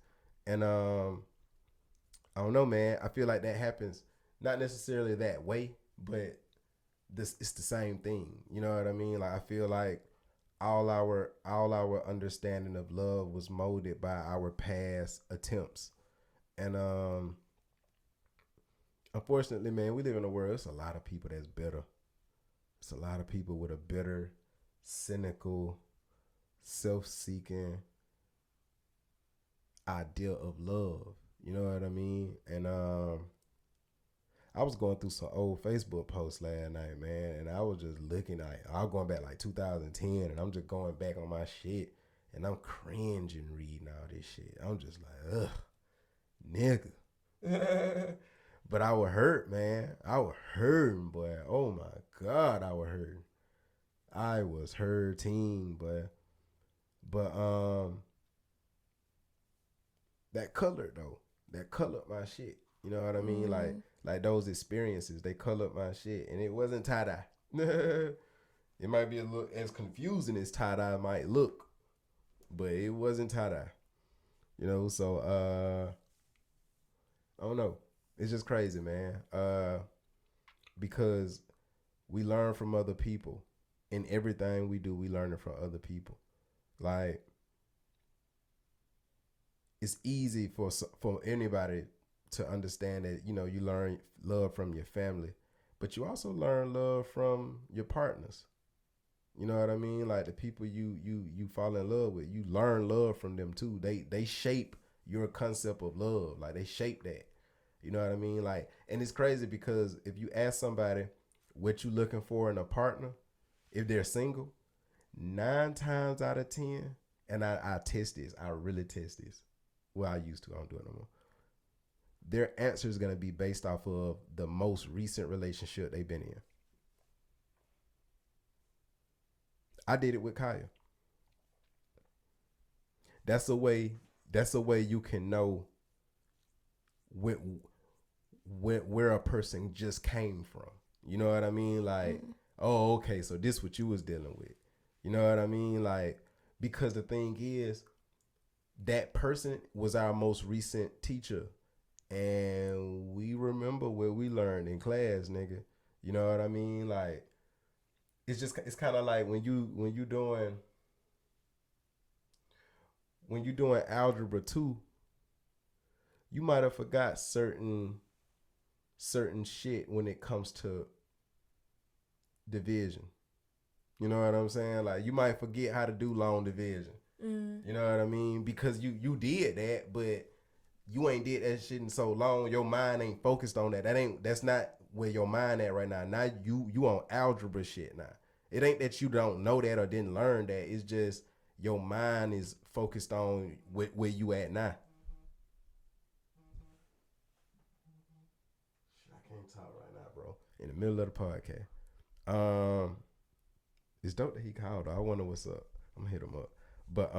And I don't know, man. I feel like that happens not necessarily that way, but this it's the same thing. You know what I mean? Like I feel like all our understanding of love was molded by our past attempts. And unfortunately, man, we live in a world. It's a lot of people that's bitter. It's a lot of people with a bitter, cynical, self-seeking idea of love. You know what I mean? And I was going through some old Facebook posts last night, man, and I was just looking at I was going back like 2010, and I'm just going back on my shit, and I'm cringing reading all this shit. I'm just like, ugh, nigga. But I was hurt, man. I was hurting, boy. Oh my God, I was hurting. I was hurting, boy. But that colored though. That colored my shit. You know what I mean? Like those experiences, they colored my shit, and it wasn't tie dye. It might be a little as confusing as tie dye might look, but it wasn't tie dye. You know, so I don't know. It's just crazy, man. Because we learn from other people. In everything we do, we learn it from other people. Like it's easy for anybody to understand that you learn love from your family, but you also learn love from your partners. You know what I mean? Like the people you fall in love with, you learn love from them too. They shape your concept of love. Like they shape that. You know what I mean? Like, and it's crazy because if you ask somebody what you looking for in a partner, if they're single, 9 times out of 10, and I test this, I really test this. Well, I used to, I don't do it no more. Their answer is going to be based off of the most recent relationship they've been in. I did it with Kaya. That's a way. That's a way you can know where a person just came from. You know what I mean? Like, oh, okay, so this what you was dealing with. You know what I mean? Like, because the thing is, that person was our most recent teacher, and we remember what we learned in class, nigga. You know what I mean? Like, it's kind of like when you doing algebra 2, you might have forgot certain shit when it comes to division. You know what I'm saying? Like you might forget how to do long division. You know what I mean? Because you did that, but you ain't did that shit in so long. Your mind ain't focused on that. That's not where your mind at right now. Now you on algebra shit now. It ain't that you don't know that or didn't learn that. It's just your mind is focused on where you at now. I can't talk right now, bro. In the middle of the podcast. Um, it's dope that he called. I wonder what's up. I'm gonna hit him up. But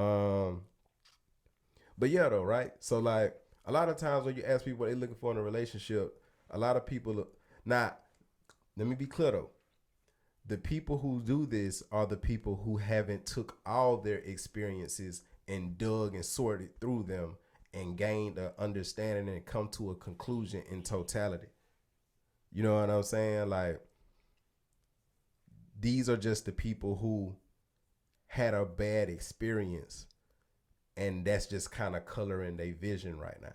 but yeah though, right? So like a lot of times when you ask people what they're looking for in a relationship, a lot of people not. Let me be clear though. The people who do this are the people who haven't took all their experiences and dug and sorted through them and gained an understanding and come to a conclusion in totality. You know what I'm saying? Like these are just the people who had a bad experience and that's just kind of coloring their vision right now.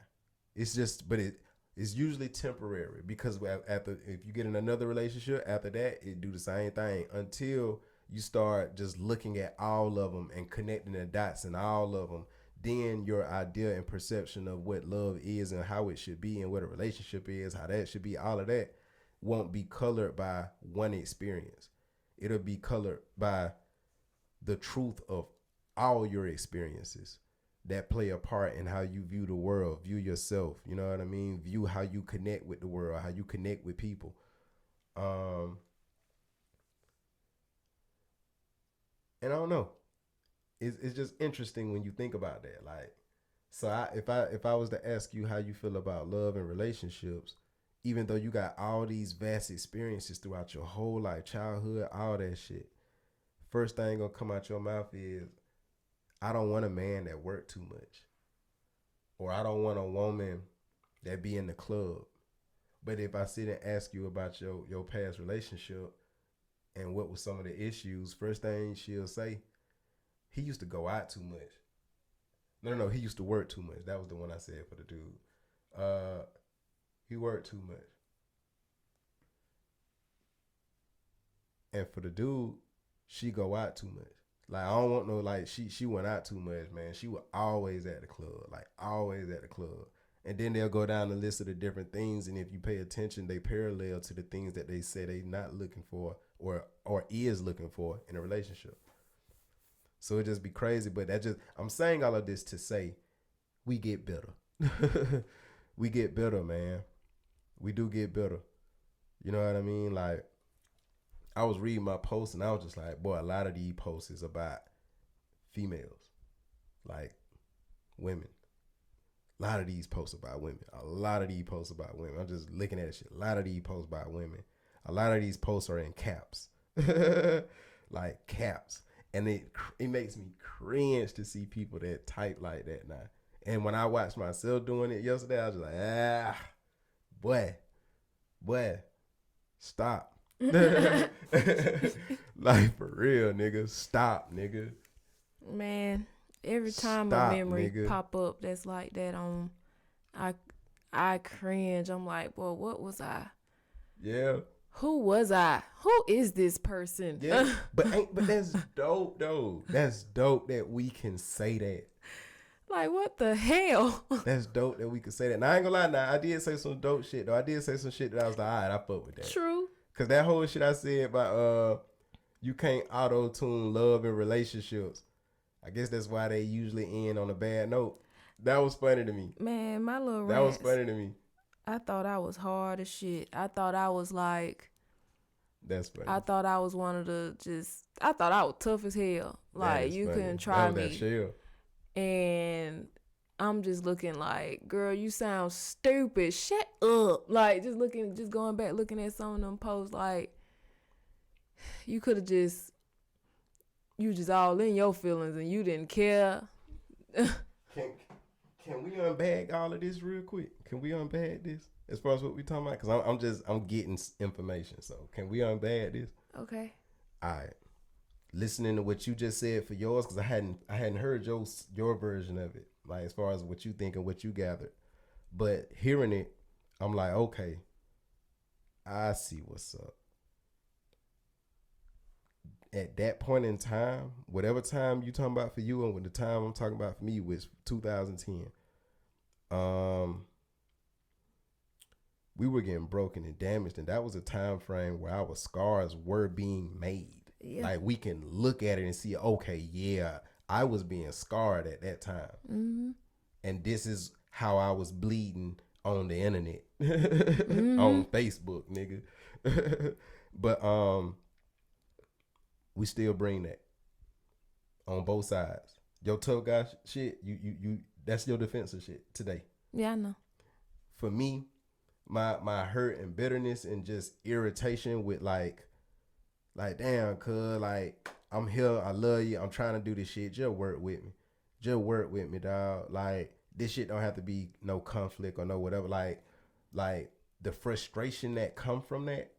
It's just, but it's usually temporary because after if you get in another relationship after that, it do the same thing until you start just looking at all of them and connecting the dots in all of them. Then your idea and perception of what love is and how it should be and what a relationship is, how that should be, all of that won't be colored by one experience. It'll be colored by the truth of all your experiences that play a part in how you view the world, view yourself, you know what I mean? View how you connect with the world, how you connect with people. And I don't know. It's just interesting when you think about that. Like, so if I was to ask you how you feel about love and relationships, even though you got all these vast experiences throughout your whole life, childhood, all that shit, first thing gonna come out your mouth is, I don't want a man that work too much. Or I don't want a woman that be in the club. But if I sit and ask you about your past relationship and what was some of the issues, first thing she'll say, he used to go out too much. No, he used to work too much. That was the one I said for the dude. He worked too much. And for the dude, she go out too much. Like, I don't want no, like, she went out too much, man. She was always at the club. Like, always at the club. And then they'll go down the list of the different things, and if you pay attention, they parallel to the things that they say they not looking for or is looking for in a relationship. So it just be crazy, but I'm saying all of this to say we get better. We get better, man. We do get better. You know what I mean? Like, I was reading my posts and I was just like, boy, a lot of these posts is about females, like women. A lot of these posts about women. A lot of these posts about women. I'm just looking at shit. A lot of these posts about women. A lot of these posts are in caps. Like caps. And it makes me cringe to see people that type like that now. And when I watched myself doing it yesterday, I was like, boy, stop. Like, for real, nigga. Stop, nigga. Man. Every time Stop, a memory nigga. pop up that's like that on, I cringe. I'm like, well, what was I? Yeah. Who was I? Who is this person? Yeah. but that's dope though. That's dope that we can say that. Like, what the hell? That's dope that we can say that. Now I ain't gonna lie, now I did say some dope shit though. I did say some shit that I was like, all right, I fuck with that. True. Cause that whole shit I said about you can't auto-tune love and relationships. I guess that's why they usually end on a bad note. That was funny to me. Man, my little That was funny to me. I thought I was hard as shit. I thought I was like, that's funny. I thought I was one of the I thought I was tough as hell. Like, you couldn't try me. That shell. And I'm just looking like, girl, you sound stupid. Shut up. Like, just going back, looking at some of them posts, like, you could have you just all in your feelings and you didn't care. Can we unbag all of this real quick? Can we unbag this as far as what we talking about? Because I'm getting information. So can we unbag this? Okay. All right. Listening to what you just said for yours, because I hadn't heard your version of it, like as far as what you think and what you gathered. But hearing it, I'm like, okay, I see what's up. At that point in time, whatever time you talking about for you and when the time I'm talking about for me was 2010. We were getting broken and damaged, and that was a time frame where our scars were being made. Yeah. Like, we can look at it and see, okay, yeah, I was being scarred at that time. Mm-hmm. And this is how I was bleeding on the internet, mm-hmm. on Facebook, nigga. But we still bring that on both sides. Your tough guy shit, you that's your defensive shit today. Yeah, I know. For me, my hurt and bitterness and just irritation with like damn, cuz, like, I'm here, I love you, I'm trying to do this shit, just work with me. Just work with me, dog. Like, this shit don't have to be no conflict or no whatever. Like the frustration that come from that,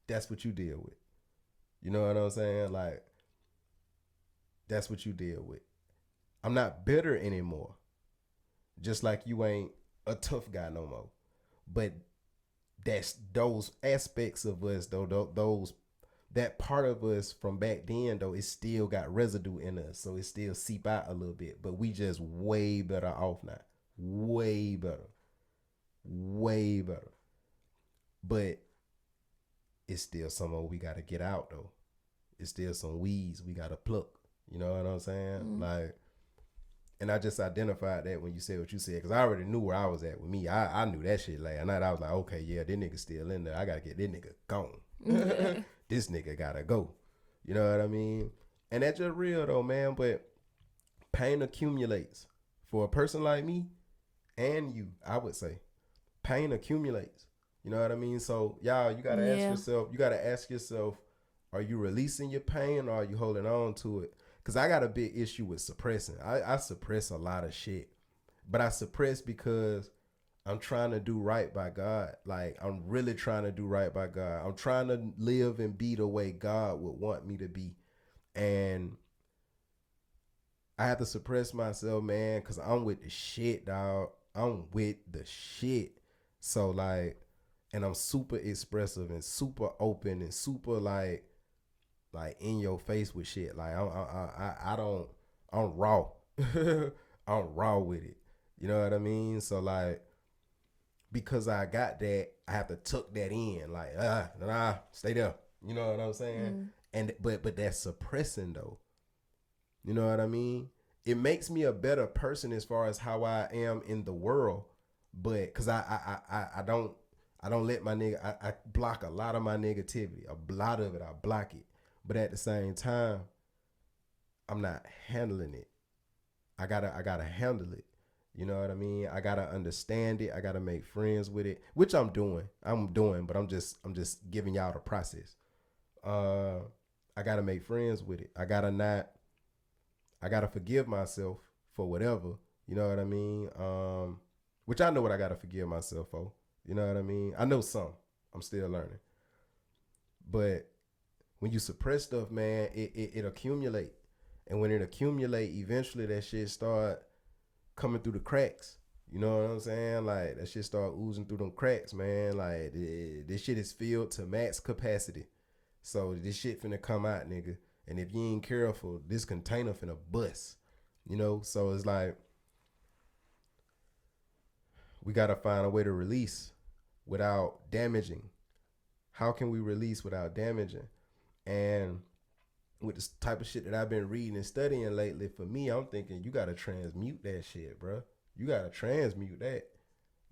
that's what you deal with. You know what I'm saying? Like, that's what you deal with. I'm not bitter anymore. Just like you ain't a tough guy no more. But that's those aspects of us, though, that part of us from back then, though, it still got residue in us. So it still seep out a little bit. But we just way better off now. Way better. Way better. But it's still something we got to get out, though. It's still some weeds we got to pluck. You know what I'm saying? Mm-hmm. Like, and I just identified that when you said what you said, because I already knew where I was at with me. I knew that shit last night. I was like, okay, yeah, this nigga still in there. I got to get this nigga gone. Yeah. This nigga got to go. You know what I mean? And that's just real, though, man. But pain accumulates. For a person like me and you, I would say, pain accumulates. You know what I mean? So y'all, you gotta ask Yeah. yourself. You gotta ask yourself: are you releasing your pain, or are you holding on to it? Cause I got a big issue with suppressing. I suppress a lot of shit, but I suppress because I'm trying to do right by God. Like I'm really trying to do right by God. I'm trying to live and be the way God would want me to be, and I have to suppress myself, man, because I'm with the shit, dog. I'm with the shit. So like, and I'm super expressive and super open and super like in your face with shit. Like I don't I'm raw. I'm raw with it. You know what I mean? So like because I got that, I have to tuck that in. Like nah, stay there. You know what I'm saying? Mm. And but that's suppressing though. You know what I mean? It makes me a better person as far as how I am in the world, but because I don't let my nigga I block a lot of my negativity, a lot of it I block it, but at the same time I'm not handling it. I gotta handle it. You know what I mean? I gotta understand it. I gotta make friends with it, which I'm doing. But I'm just giving y'all the process. Uh, I gotta make friends with it. I gotta forgive myself for whatever. You know what I mean? Which I know what I gotta forgive myself for. You know what I mean? I know some. I'm still learning. But when you suppress stuff, man, it accumulate. And when it accumulate, eventually that shit start coming through the cracks. You know what I'm saying? Like that shit start oozing through them cracks, man. Like this shit is filled to max capacity. So this shit finna come out, nigga. And if you ain't careful, this container finna bust. You know, so it's like we gotta find a way to release without damaging. How can we release without damaging? And with this type of shit that I've been reading and studying lately, for me, I'm thinking you gotta transmute that shit, bro. You gotta transmute that.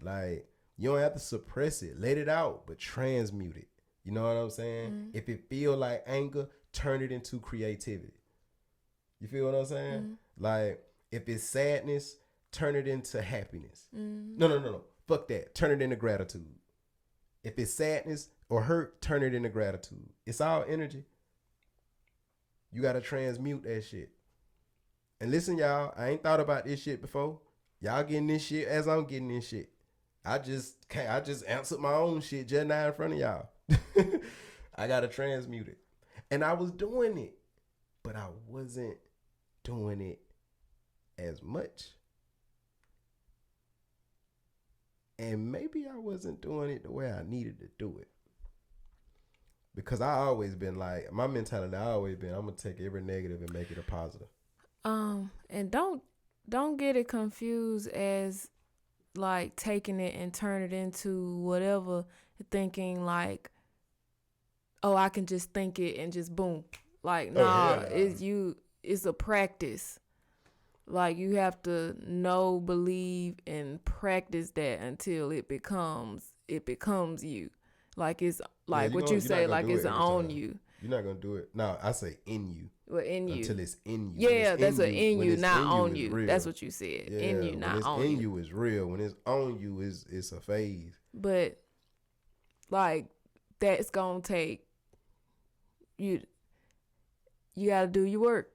Like you don't have to suppress it, let it out, but transmute it. You know what I'm saying? Mm. If it feel like anger, turn it into creativity. You feel what I'm saying? Mm. Like if it's sadness, turn it into happiness. Mm. No. Fuck that. Turn it into gratitude. If it's sadness or hurt, turn it into gratitude. It's all energy. You gotta transmute that shit. And listen, y'all, I ain't thought about this shit before. Y'all getting this shit as I'm getting this shit. I just answered my own shit just now in front of y'all. I gotta transmute it. And I was doing it, but I wasn't doing it as much. And maybe I wasn't doing it the way I needed to do it. Because I always been like, my mentality I always been, I'm gonna take every negative and make it a positive. And don't get it confused as like taking it and turn it into whatever, thinking like, oh, I can just think it and just boom. Like, Oh nah, hell no. it's a practice. Like you have to know, believe, and practice that until it becomes you. Like it's Yeah, like what you you're not say, gonna like do it it's every on time. you. You're not gonna do it. No, I say in you Well, in you. until it's in you. When it's Yeah, that's in what you, in when you, it's not in you on is you. real. That's what you said. In Yeah, you, when not it's on in you. you is real. When it's on you is it's a phase. But like that's gonna take you. You gotta do your work.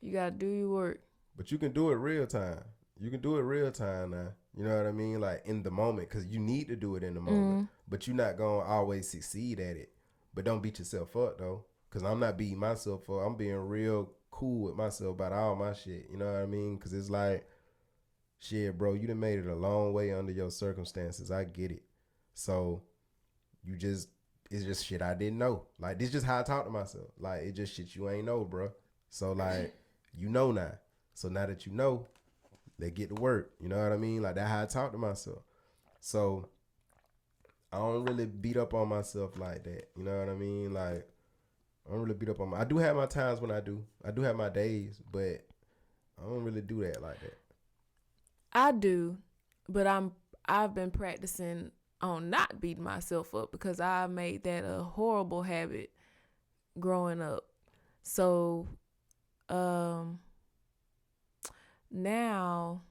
You gotta do your work. But you can do it real time. You can do it real time now. You know what I mean? Like in the moment, because you need to do it in the moment. But you're not gonna always succeed at it. But don't beat yourself up though, because I'm not beating myself up. I'm being real cool with myself about all my shit. You know what I mean? Because it's like, shit, bro, you done made it a long way under your circumstances. I get it. So you just, it's just shit I didn't know. Like this just how I talk to myself. Like it just shit you ain't know, bro. So like you know now. So now that you know, let's get to work. You know what I mean? Like that how I talk to myself. So I don't really beat up on myself like that. You know what I mean? Like I don't really beat up on I do have my times when I do. I do have my days, but I don't really do that like that. I do, but I've been practicing on not beating myself up because I made that a horrible habit growing up. So now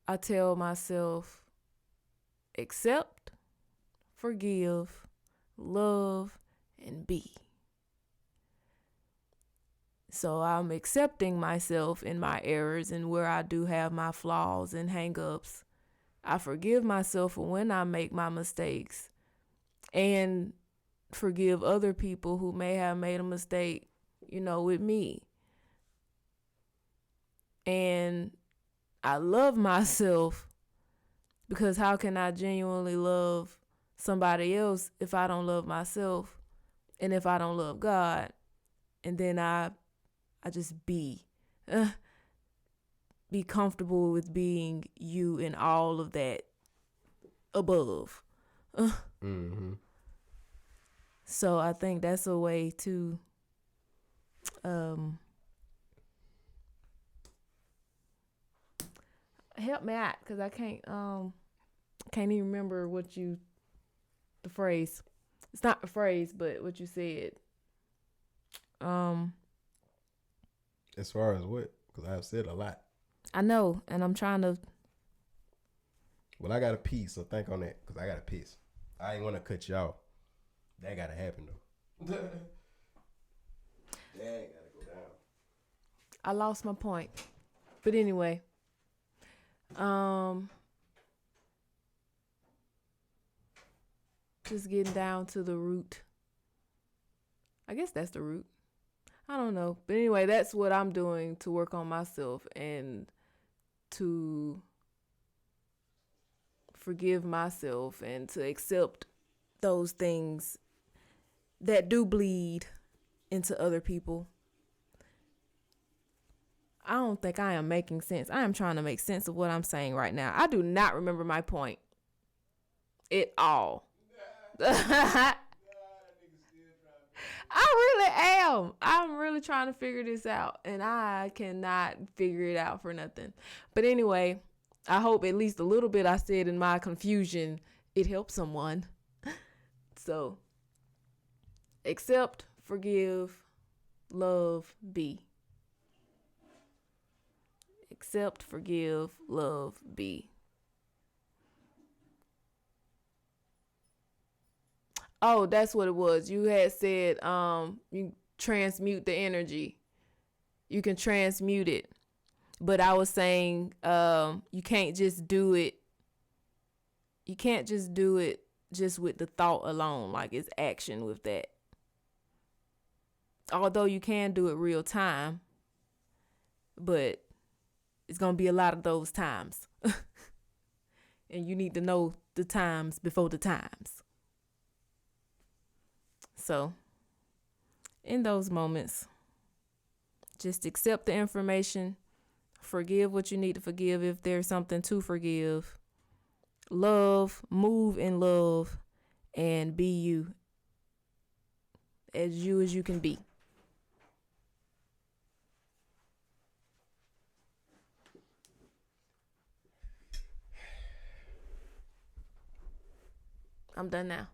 I tell myself accept, forgive, love, and be. So I'm accepting myself and my errors and where I do have my flaws and hang-ups. I forgive myself for when I make my mistakes and forgive other people who may have made a mistake, with me. And I love myself because how can I genuinely love somebody else if I don't love myself and if I don't love God? And then I just be comfortable with being you and all of that above. Mm-hmm. So I think that's a way to help me out, because I can't even remember the phrase. It's not a phrase, but what you said. As far as what? Because I've said a lot. I know, and I'm trying to. Well, I got to pee, so think on that, because I got to piss. I ain't want to cut you off. That got to happen, though. That got to go down. I lost my point. But anyway. Just getting down to the root. I guess that's the root. I don't know. But anyway, that's what I'm doing to work on myself and to forgive myself and to accept those things that do bleed into other people. I don't think I am making sense. I am trying to make sense of what I'm saying right now. I do not remember my point at all. I really am. I'm really trying to figure this out, and I cannot figure it out for nothing. But anyway, I hope at least a little bit I said in my confusion, it helps someone. So, accept, forgive, love, be. Accept, forgive, love, be. Oh, that's what it was. You had said you transmute the energy. You can transmute it. But I was saying you can't just do it. You can't just do it just with the thought alone. Like, it's action with that. Although you can do it real time. But it's going to be a lot of those times. And you need to know the times before the times. So, in those moments, just accept the information, forgive what you need to forgive if there's something to forgive, love, move in love, and be you as you can be. I'm done now.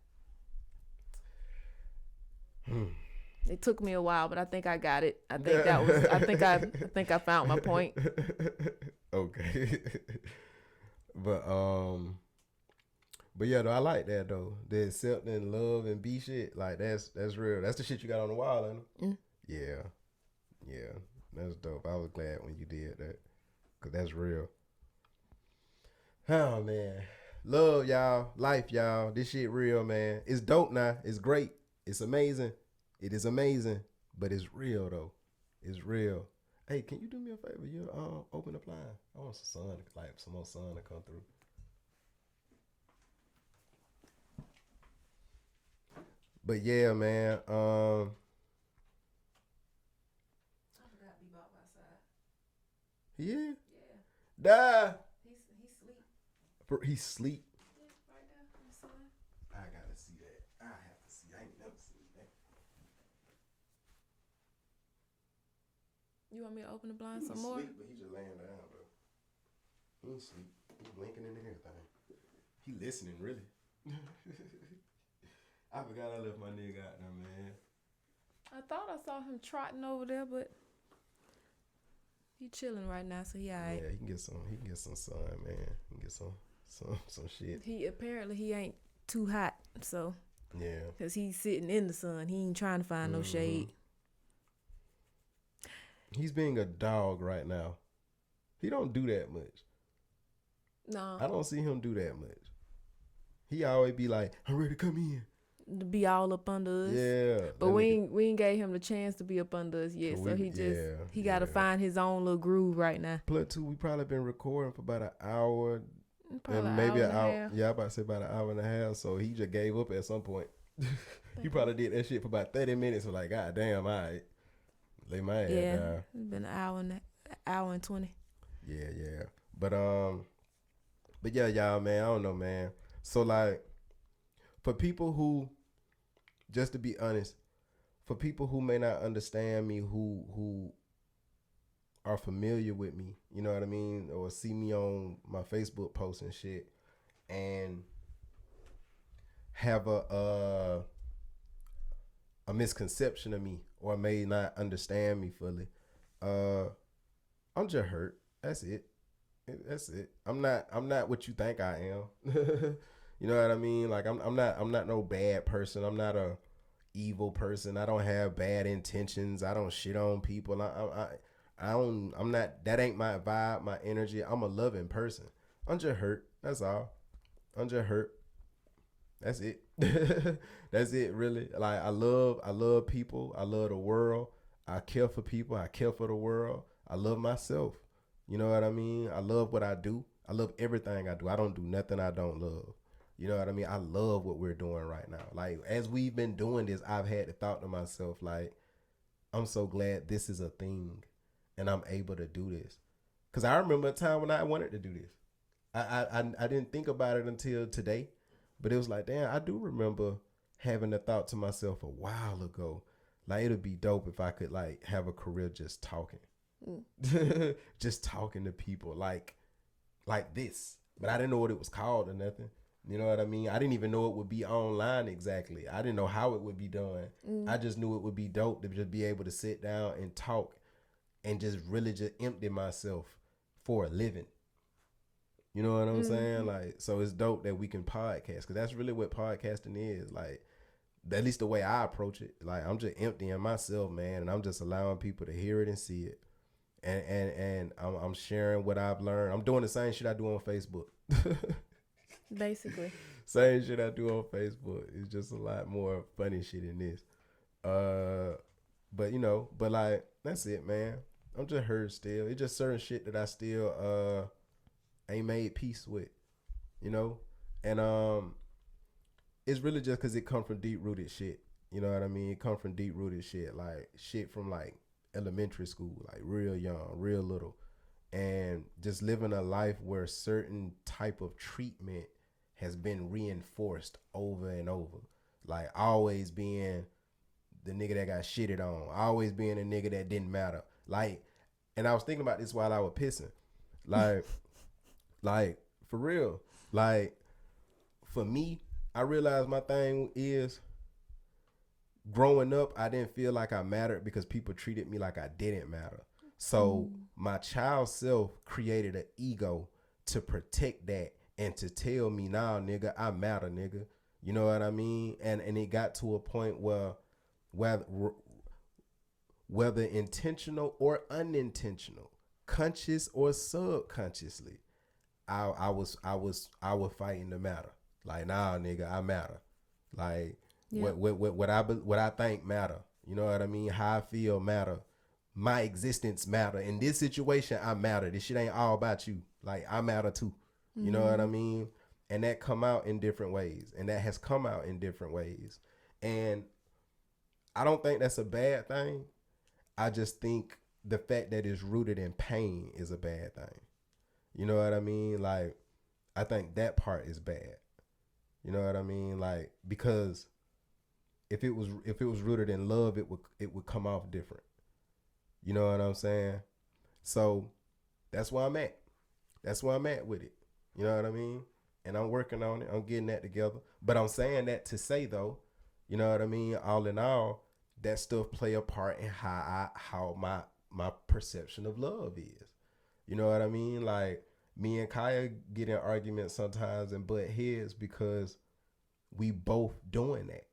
It took me a while, but I think I got it. I think I found my point. Okay. But yeah, though, I like that though. The accepting, love, and be shit. Like, that's real. That's the shit you got on the wall, ain't it? Mm. Yeah. That's dope. I was glad when you did that, cause that's real. Oh man, love y'all, life y'all. This shit real, man. It's dope now. It's great. It's amazing. It is amazing, but it's real though. It's real. Hey, can you do me a favor? You open the blind. I want some sun, like some more sun to come through. But yeah, man. I forgot Bebop outside. Yeah. Yeah. Die. He's sleep. He's sleep. Yeah, right there outside. I gotta see that. I have to see. I ain't never seen that. You want me to open the blind some more? Sleep, but he just laying down, bro. He ain't sleep. He blinking and everything. He listening, really. I forgot I left my nigga out there, man. I thought I saw him trotting over there, but he chilling right now, so he alright. Yeah, he can get some sun, man. He can get some some shit. He ain't too hot, so Yeah. because he's sitting in the sun, he ain't trying to find no shade. He's being a dog right now. He don't do that much. No, I don't see him do that much. He always be like, "I'm ready to come in." to be all up under us. Yeah. But we ain't gave him the chance to be up under us yet, so he got to find his own little groove right now. Plus, too, we probably been recording for about an hour, Probably and maybe an hour and a an hour. half. Yeah, I about to say about an hour and a half. So he just gave up at some point. He probably did that shit for about 30 minutes. So like, God damn, all right, lay my ass down. It's been an hour and 20. Yeah. But yeah, y'all, man, I don't know, man. So like, for people who, just to be honest, for people who may not understand me, who are familiar with me, you know what I mean, or see me on my Facebook posts and shit, and have a misconception of me, or may not understand me fully, I'm just hurt. That's it. I'm not what you think I am. You know what I mean? Like I'm not no bad person. I'm not a evil person. I don't have bad intentions. I don't shit on people. I'm not, that ain't my vibe, my energy. I'm a loving person. I'm just hurt. That's all. I'm just hurt. That's it. That's it, really. Like I love people. I love the world. I care for people. I care for the world. I love myself. You know what I mean? I love what I do. I love everything I do. I don't do nothing I don't love. You know what I mean? I love what we're doing right now. Like, as we've been doing this, I've had the thought to myself, like, I'm so glad this is a thing and I'm able to do this. Because I remember a time when I wanted to do this. I didn't think about it until today. But it was like, damn, I do remember having the thought to myself a while ago. Like, it'd be dope if I could, like, have a career just talking. Just talking to people like this. But I didn't know what it was called or nothing. You know what I mean? I didn't even know it would be online exactly. I didn't know how it would be done. I just knew it would be dope to just be able to sit down and talk and just really just empty myself for a living. You know what I'm saying? Like, so it's dope that we can podcast, because that's really what podcasting is. Like, at least the way I approach it. Like, I'm just emptying myself, man, and I'm just allowing people to hear it and see it. And I'm sharing what I've learned. I'm doing the same shit I do on Facebook. Basically. Same shit I do on Facebook. It's just a lot more funny shit in this. But you know, but like, that's it, man. I'm just hurt still. It's just certain shit that I still ain't made peace with, you know? And it's really just because it come from deep rooted shit. You know what I mean? It come from deep rooted shit, like shit from like elementary school, like real young, real little, and just living a life where certain type of treatment has been reinforced over and over. Like, always being the nigga that got shitted on, always being a nigga that didn't matter. Like, and I was thinking about this while I was pissing. Like, like, for real. Like, for me, I realized my thing is, growing up, I didn't feel like I mattered because people treated me like I didn't matter. So my child self created an ego to protect that and to tell me, nah, nigga, I matter, nigga. You know what I mean? And it got to a point where whether intentional or unintentional, conscious or subconsciously, I was fighting the matter. Like, nah, nigga, I matter. Like, yeah. What I think matter. You know what I mean? How I feel matter. My existence matter. In this situation, I matter. This shit ain't all about you. Like, I matter too. You know what I mean? And that come out in different ways. And that has come out in different ways. And I don't think that's a bad thing. I just think the fact that it's rooted in pain is a bad thing. You know what I mean? Like, I think that part is bad. You know what I mean? Like, because if it was rooted in love, it would come off different. You know what I'm saying? So that's where I'm at. That's where I'm at with it. You know what I mean? And I'm working on it. I'm getting that together. But I'm saying that to say, though, you know what I mean? All in all, that stuff play a part in how my perception of love is. You know what I mean? Like, Me and Kaya get in arguments sometimes and butt heads because we both doing that.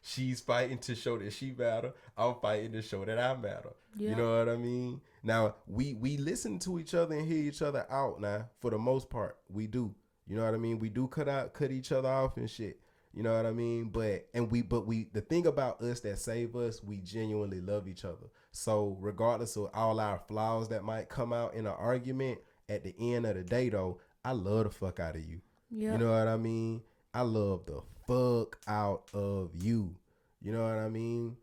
She's fighting to show that she matter. I'm fighting to show that I matter. You know what I mean? Now we listen to each other and hear each other out. Now, for the most part, we do. You know what I mean? We do cut each other off and shit. You know what I mean? But the thing about us that save us, we genuinely love each other. So regardless of all our flaws that might come out in an argument, at the end of the day though, I love the fuck out of you. You know what I mean? I love the fuck out of you. You know what I mean?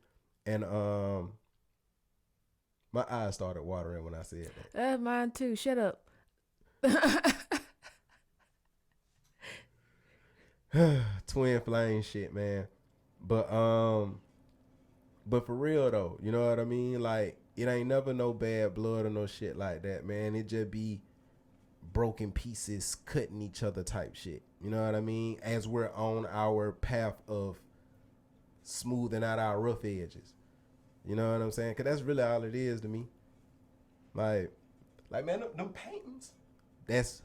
And my eyes started watering when I said that. Mine too. Shut up. Twin flame shit, man. But for real though, you know what I mean? Like, it ain't never no bad blood or no shit like that, man. It just be broken pieces cutting each other type shit. You know what I mean? As we're on our path of smoothing out our rough edges. You know what I'm saying? Cause that's really all it is to me. Like man, them paintings, that's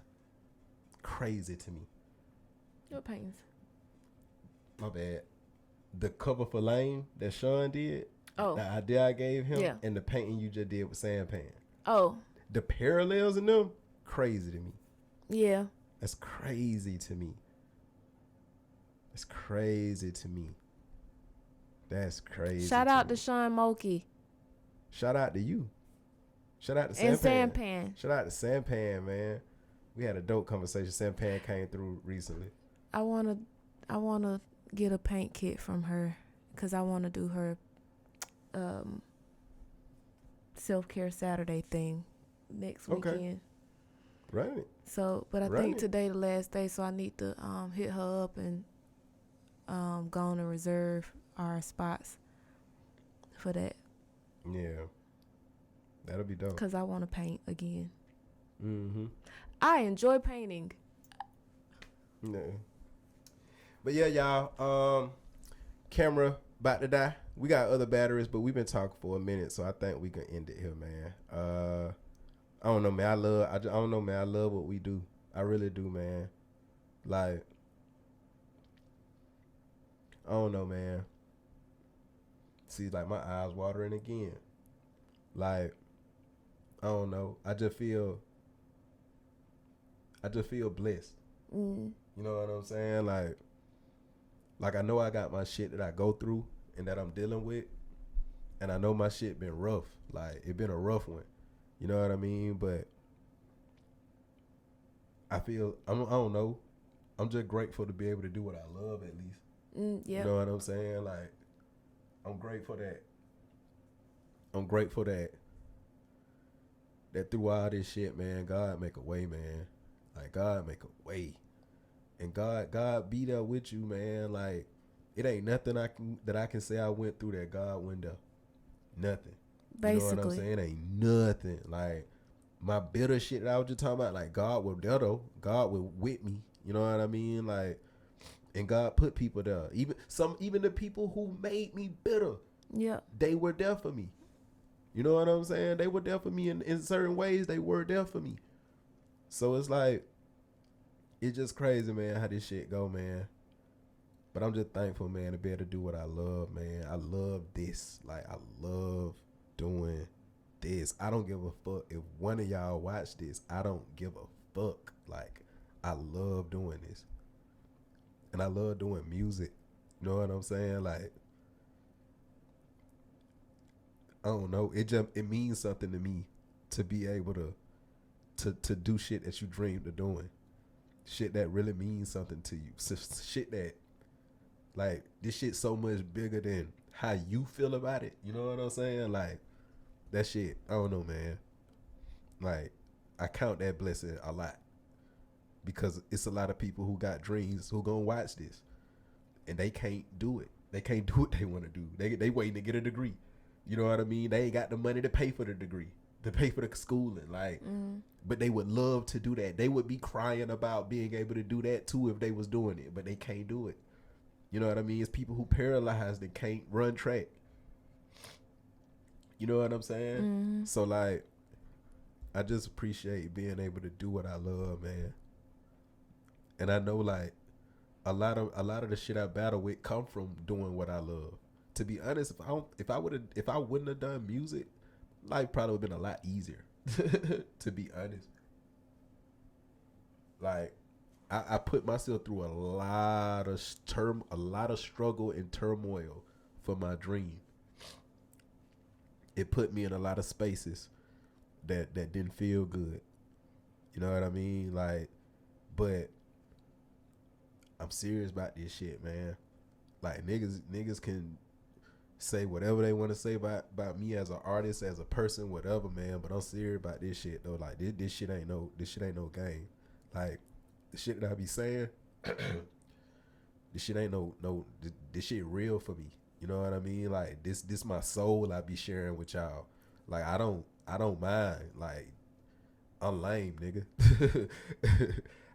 crazy to me. What paintings? My bad. The cover for L.A.M.E that Sean did. Oh. The idea I gave him and the painting you just did with Sampan. Oh. The parallels in them, crazy to me. Yeah. That's crazy to me. That's crazy to me. That's crazy. Shout out to Sean Mulkey. Shout out to you. Shout out to Sampan. And Sampan. Shout out to Sampan, man. We had a dope conversation. Sampan came through recently. I wanna get a paint kit from her because I wanna do her self-care Saturday thing next weekend. Right. So, but I think today the last day, so I need to hit her up and go on and reserve our spots for that. Yeah. That'll be dope. Because I want to paint again. Mm-hmm. I enjoy painting. Yeah. But yeah, y'all, camera about to die. We got other batteries, but we've been talking for a minute, so I think we can end it here, man. I don't know, man. I don't know, man. I love what we do. I really do, man. Like, I don't know, man. See, like, my eyes watering again. Like, I don't know. I just feel blessed. Mm. You know what I'm saying? Like I know I got my shit that I go through and that I'm dealing with, and I know my shit been rough. Like, it been a rough one. You know what I mean? But I don't know. I'm just grateful to be able to do what I love at least. Yeah. You know what I'm saying? Like, I'm grateful that through all this shit, man, God make a way, man. Like, God make a way. And God be there with you, man. Like, it ain't nothing that I can say I went through that God went there. Nothing. Basically. You know what I'm saying? It ain't nothing. Like, my bitter shit that I was just talking about, like, God was there though. God was with me. You know what I mean? Like, and God put people there. Even the people who made me bitter. Yeah. They were there for me. You know what I'm saying? They were there for me in certain ways. They were there for me. So it's like, it's just crazy, man, how this shit go, man. But I'm just thankful, man, to be able to do what I love, man. I love this. Like, I love doing this. I don't give a fuck if one of y'all watch this. I don't give a fuck. Like, I love doing this. And I love doing music. You know what I'm saying? Like, I don't know. It means something to me to be able to do shit that you dreamed of doing. Shit that really means something to you. Shit that, like, this shit so much bigger than how you feel about it. You know what I'm saying? Like, that shit, I don't know, man. Like, I count that blessing a lot. Because it's a lot of people who got dreams who gonna watch this. And they can't do it. They can't do what they want to do. They waiting to get a degree. You know what I mean? They ain't got the money to pay for the degree. To pay for the schooling. Like, but they would love to do that. They would be crying about being able to do that too if they was doing it. But they can't do it. You know what I mean? It's people who paralyzed and can't run track. You know what I'm saying? So, like, I just appreciate being able to do what I love, man. And I know like a lot of the shit I battle with come from doing what I love. To be honest, if I wouldn't have done music, life probably would have been a lot easier. To be honest, like I put myself through a lot of struggle and turmoil for my dream. It put me in a lot of spaces that didn't feel good. You know what I mean? Like, but I'm serious about this shit, man. Like niggas can say whatever they want to say about me as an artist, as a person, whatever, man. But I'm serious about this shit though. Like this shit ain't no game. Like the shit that I be saying, this shit ain't this shit real for me. You know what I mean? Like this my soul I be sharing with y'all. Like I don't mind. Like I'm lame, nigga.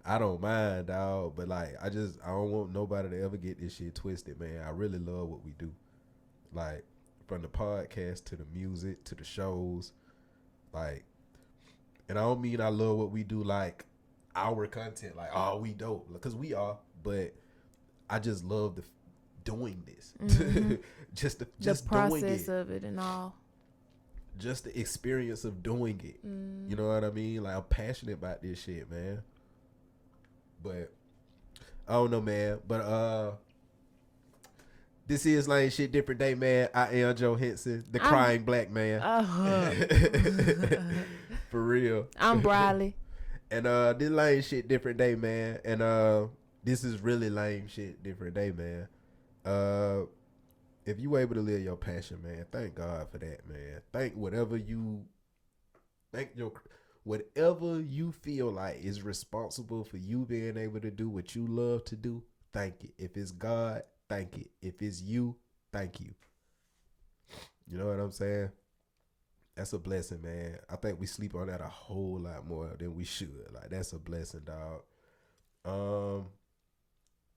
I don't mind, dog. But like I don't want nobody to ever get this shit twisted, man. I really love what we do. Like from the podcast to the music to the shows, like, and I don't mean I love what we do, like our content, like oh we dope, because we are, but I just love doing this, just the process of it and all, just the experience of doing it. You know what I mean? Like I'm passionate about this shit, man. But I don't know, man. But this is L.A.M.E Shit Different Day, man. I am Joe Henson, the crying black man. For real. I'm Briley. And this L.A.M.E Shit Different Day, man. And this is really L.A.M.E Shit Different Day, man. If you able to live your passion, man, thank God for that, man. Whatever you feel like is responsible for you being able to do what you love to do, thank it. If it's God, thank it. If it's you, thank you. You know what I'm saying? That's a blessing, man. I think we sleep on that a whole lot more than we should. Like that's a blessing, dog.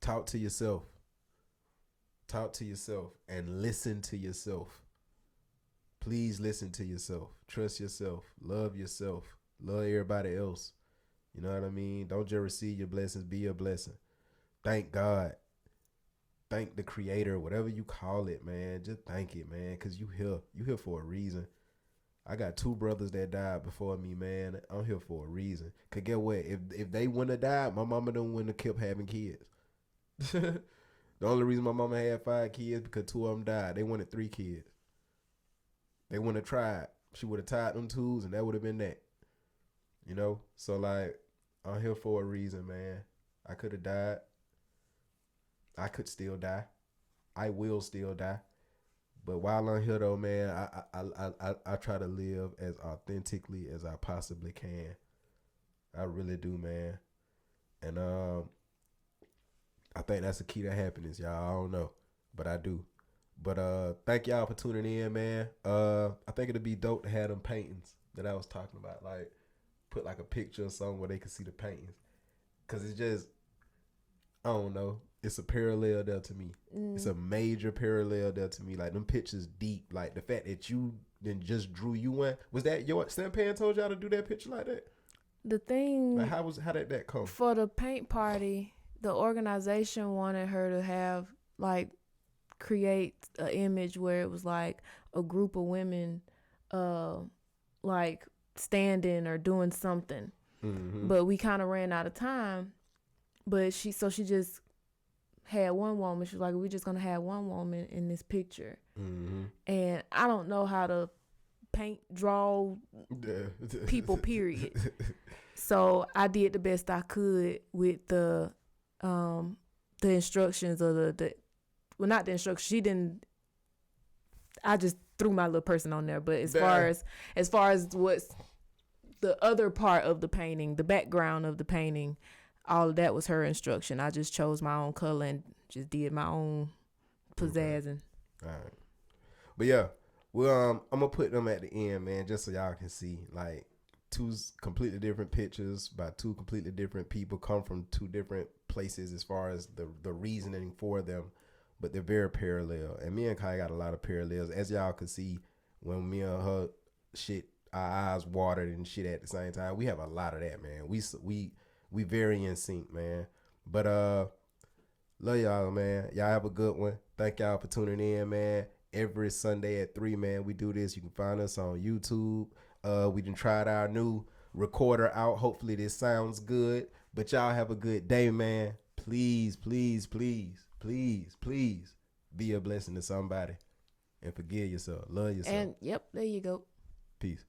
Talk to yourself. Talk to yourself and listen to yourself. Please listen to yourself. Trust yourself. Love yourself. Love everybody else. You know what I mean? Don't just receive your blessings. Be a blessing. Thank God. Thank the creator, whatever you call it, man. Just thank it, man, because you here. You here for a reason. I got 2 brothers that died before me, man. I'm here for a reason. Cause get what? If they wouldn't have died, my mama wouldn't have kept having kids. The only reason my mama had 5 kids because 2 of them died. They wanted 3 kids. They wouldn't have tried. She would have tied them twos, and that would have been that. You know? So, like, I'm here for a reason, man. I could have died. I could still die. I will still die. But while I'm here, though, man, I try to live as authentically as I possibly can. I really do, man. And I think that's the key to happiness, y'all. I don't know, but I do. But thank y'all for tuning in, man. I think it'd be dope to have them paintings that I was talking about. Like, put like a picture or something where they can see the paintings. Cause it's just, I don't know. It's a parallel there to me. It's a major parallel there to me. Like them pictures deep. Like the fact that you then just drew you one. Was that your Sampan told y'all to do that picture like that? The thing. Like how did that come? For the paint party, the organization wanted her to have like create an image where it was like a group of women like standing or doing something. But we kind of ran out of time. But she just had one woman. She was like, we're just gonna have one woman in this picture. And I don't know how to draw people, period. So I did the best I could with the instructions of well, not the instructions. She didn't. I just threw my little person on there. But as far as what's the other part of the painting, the background of the painting, all of that was her instruction. I just chose my own color and just did my own pizzazzing. All right. But yeah, well, I'm gonna put them at the end, man, just so y'all can see like 2 completely different pictures by 2 completely different people, come from 2 different places as far as the reasoning for them, but they're very parallel. And me and Kai got a lot of parallels, as y'all can see when me and her shit our eyes watered and shit at the same time. We have a lot of that, man. We very in sync, man. But love y'all, man. Y'all have a good one. Thank y'all for tuning in, man. Every Sunday at 3, man, we do this. You can find us on YouTube. We done tried our new recorder out. Hopefully this sounds good. But y'all have a good day, man. Please, please, please, please, please be a blessing to somebody. And forgive yourself. Love yourself. And yep, there you go. Peace.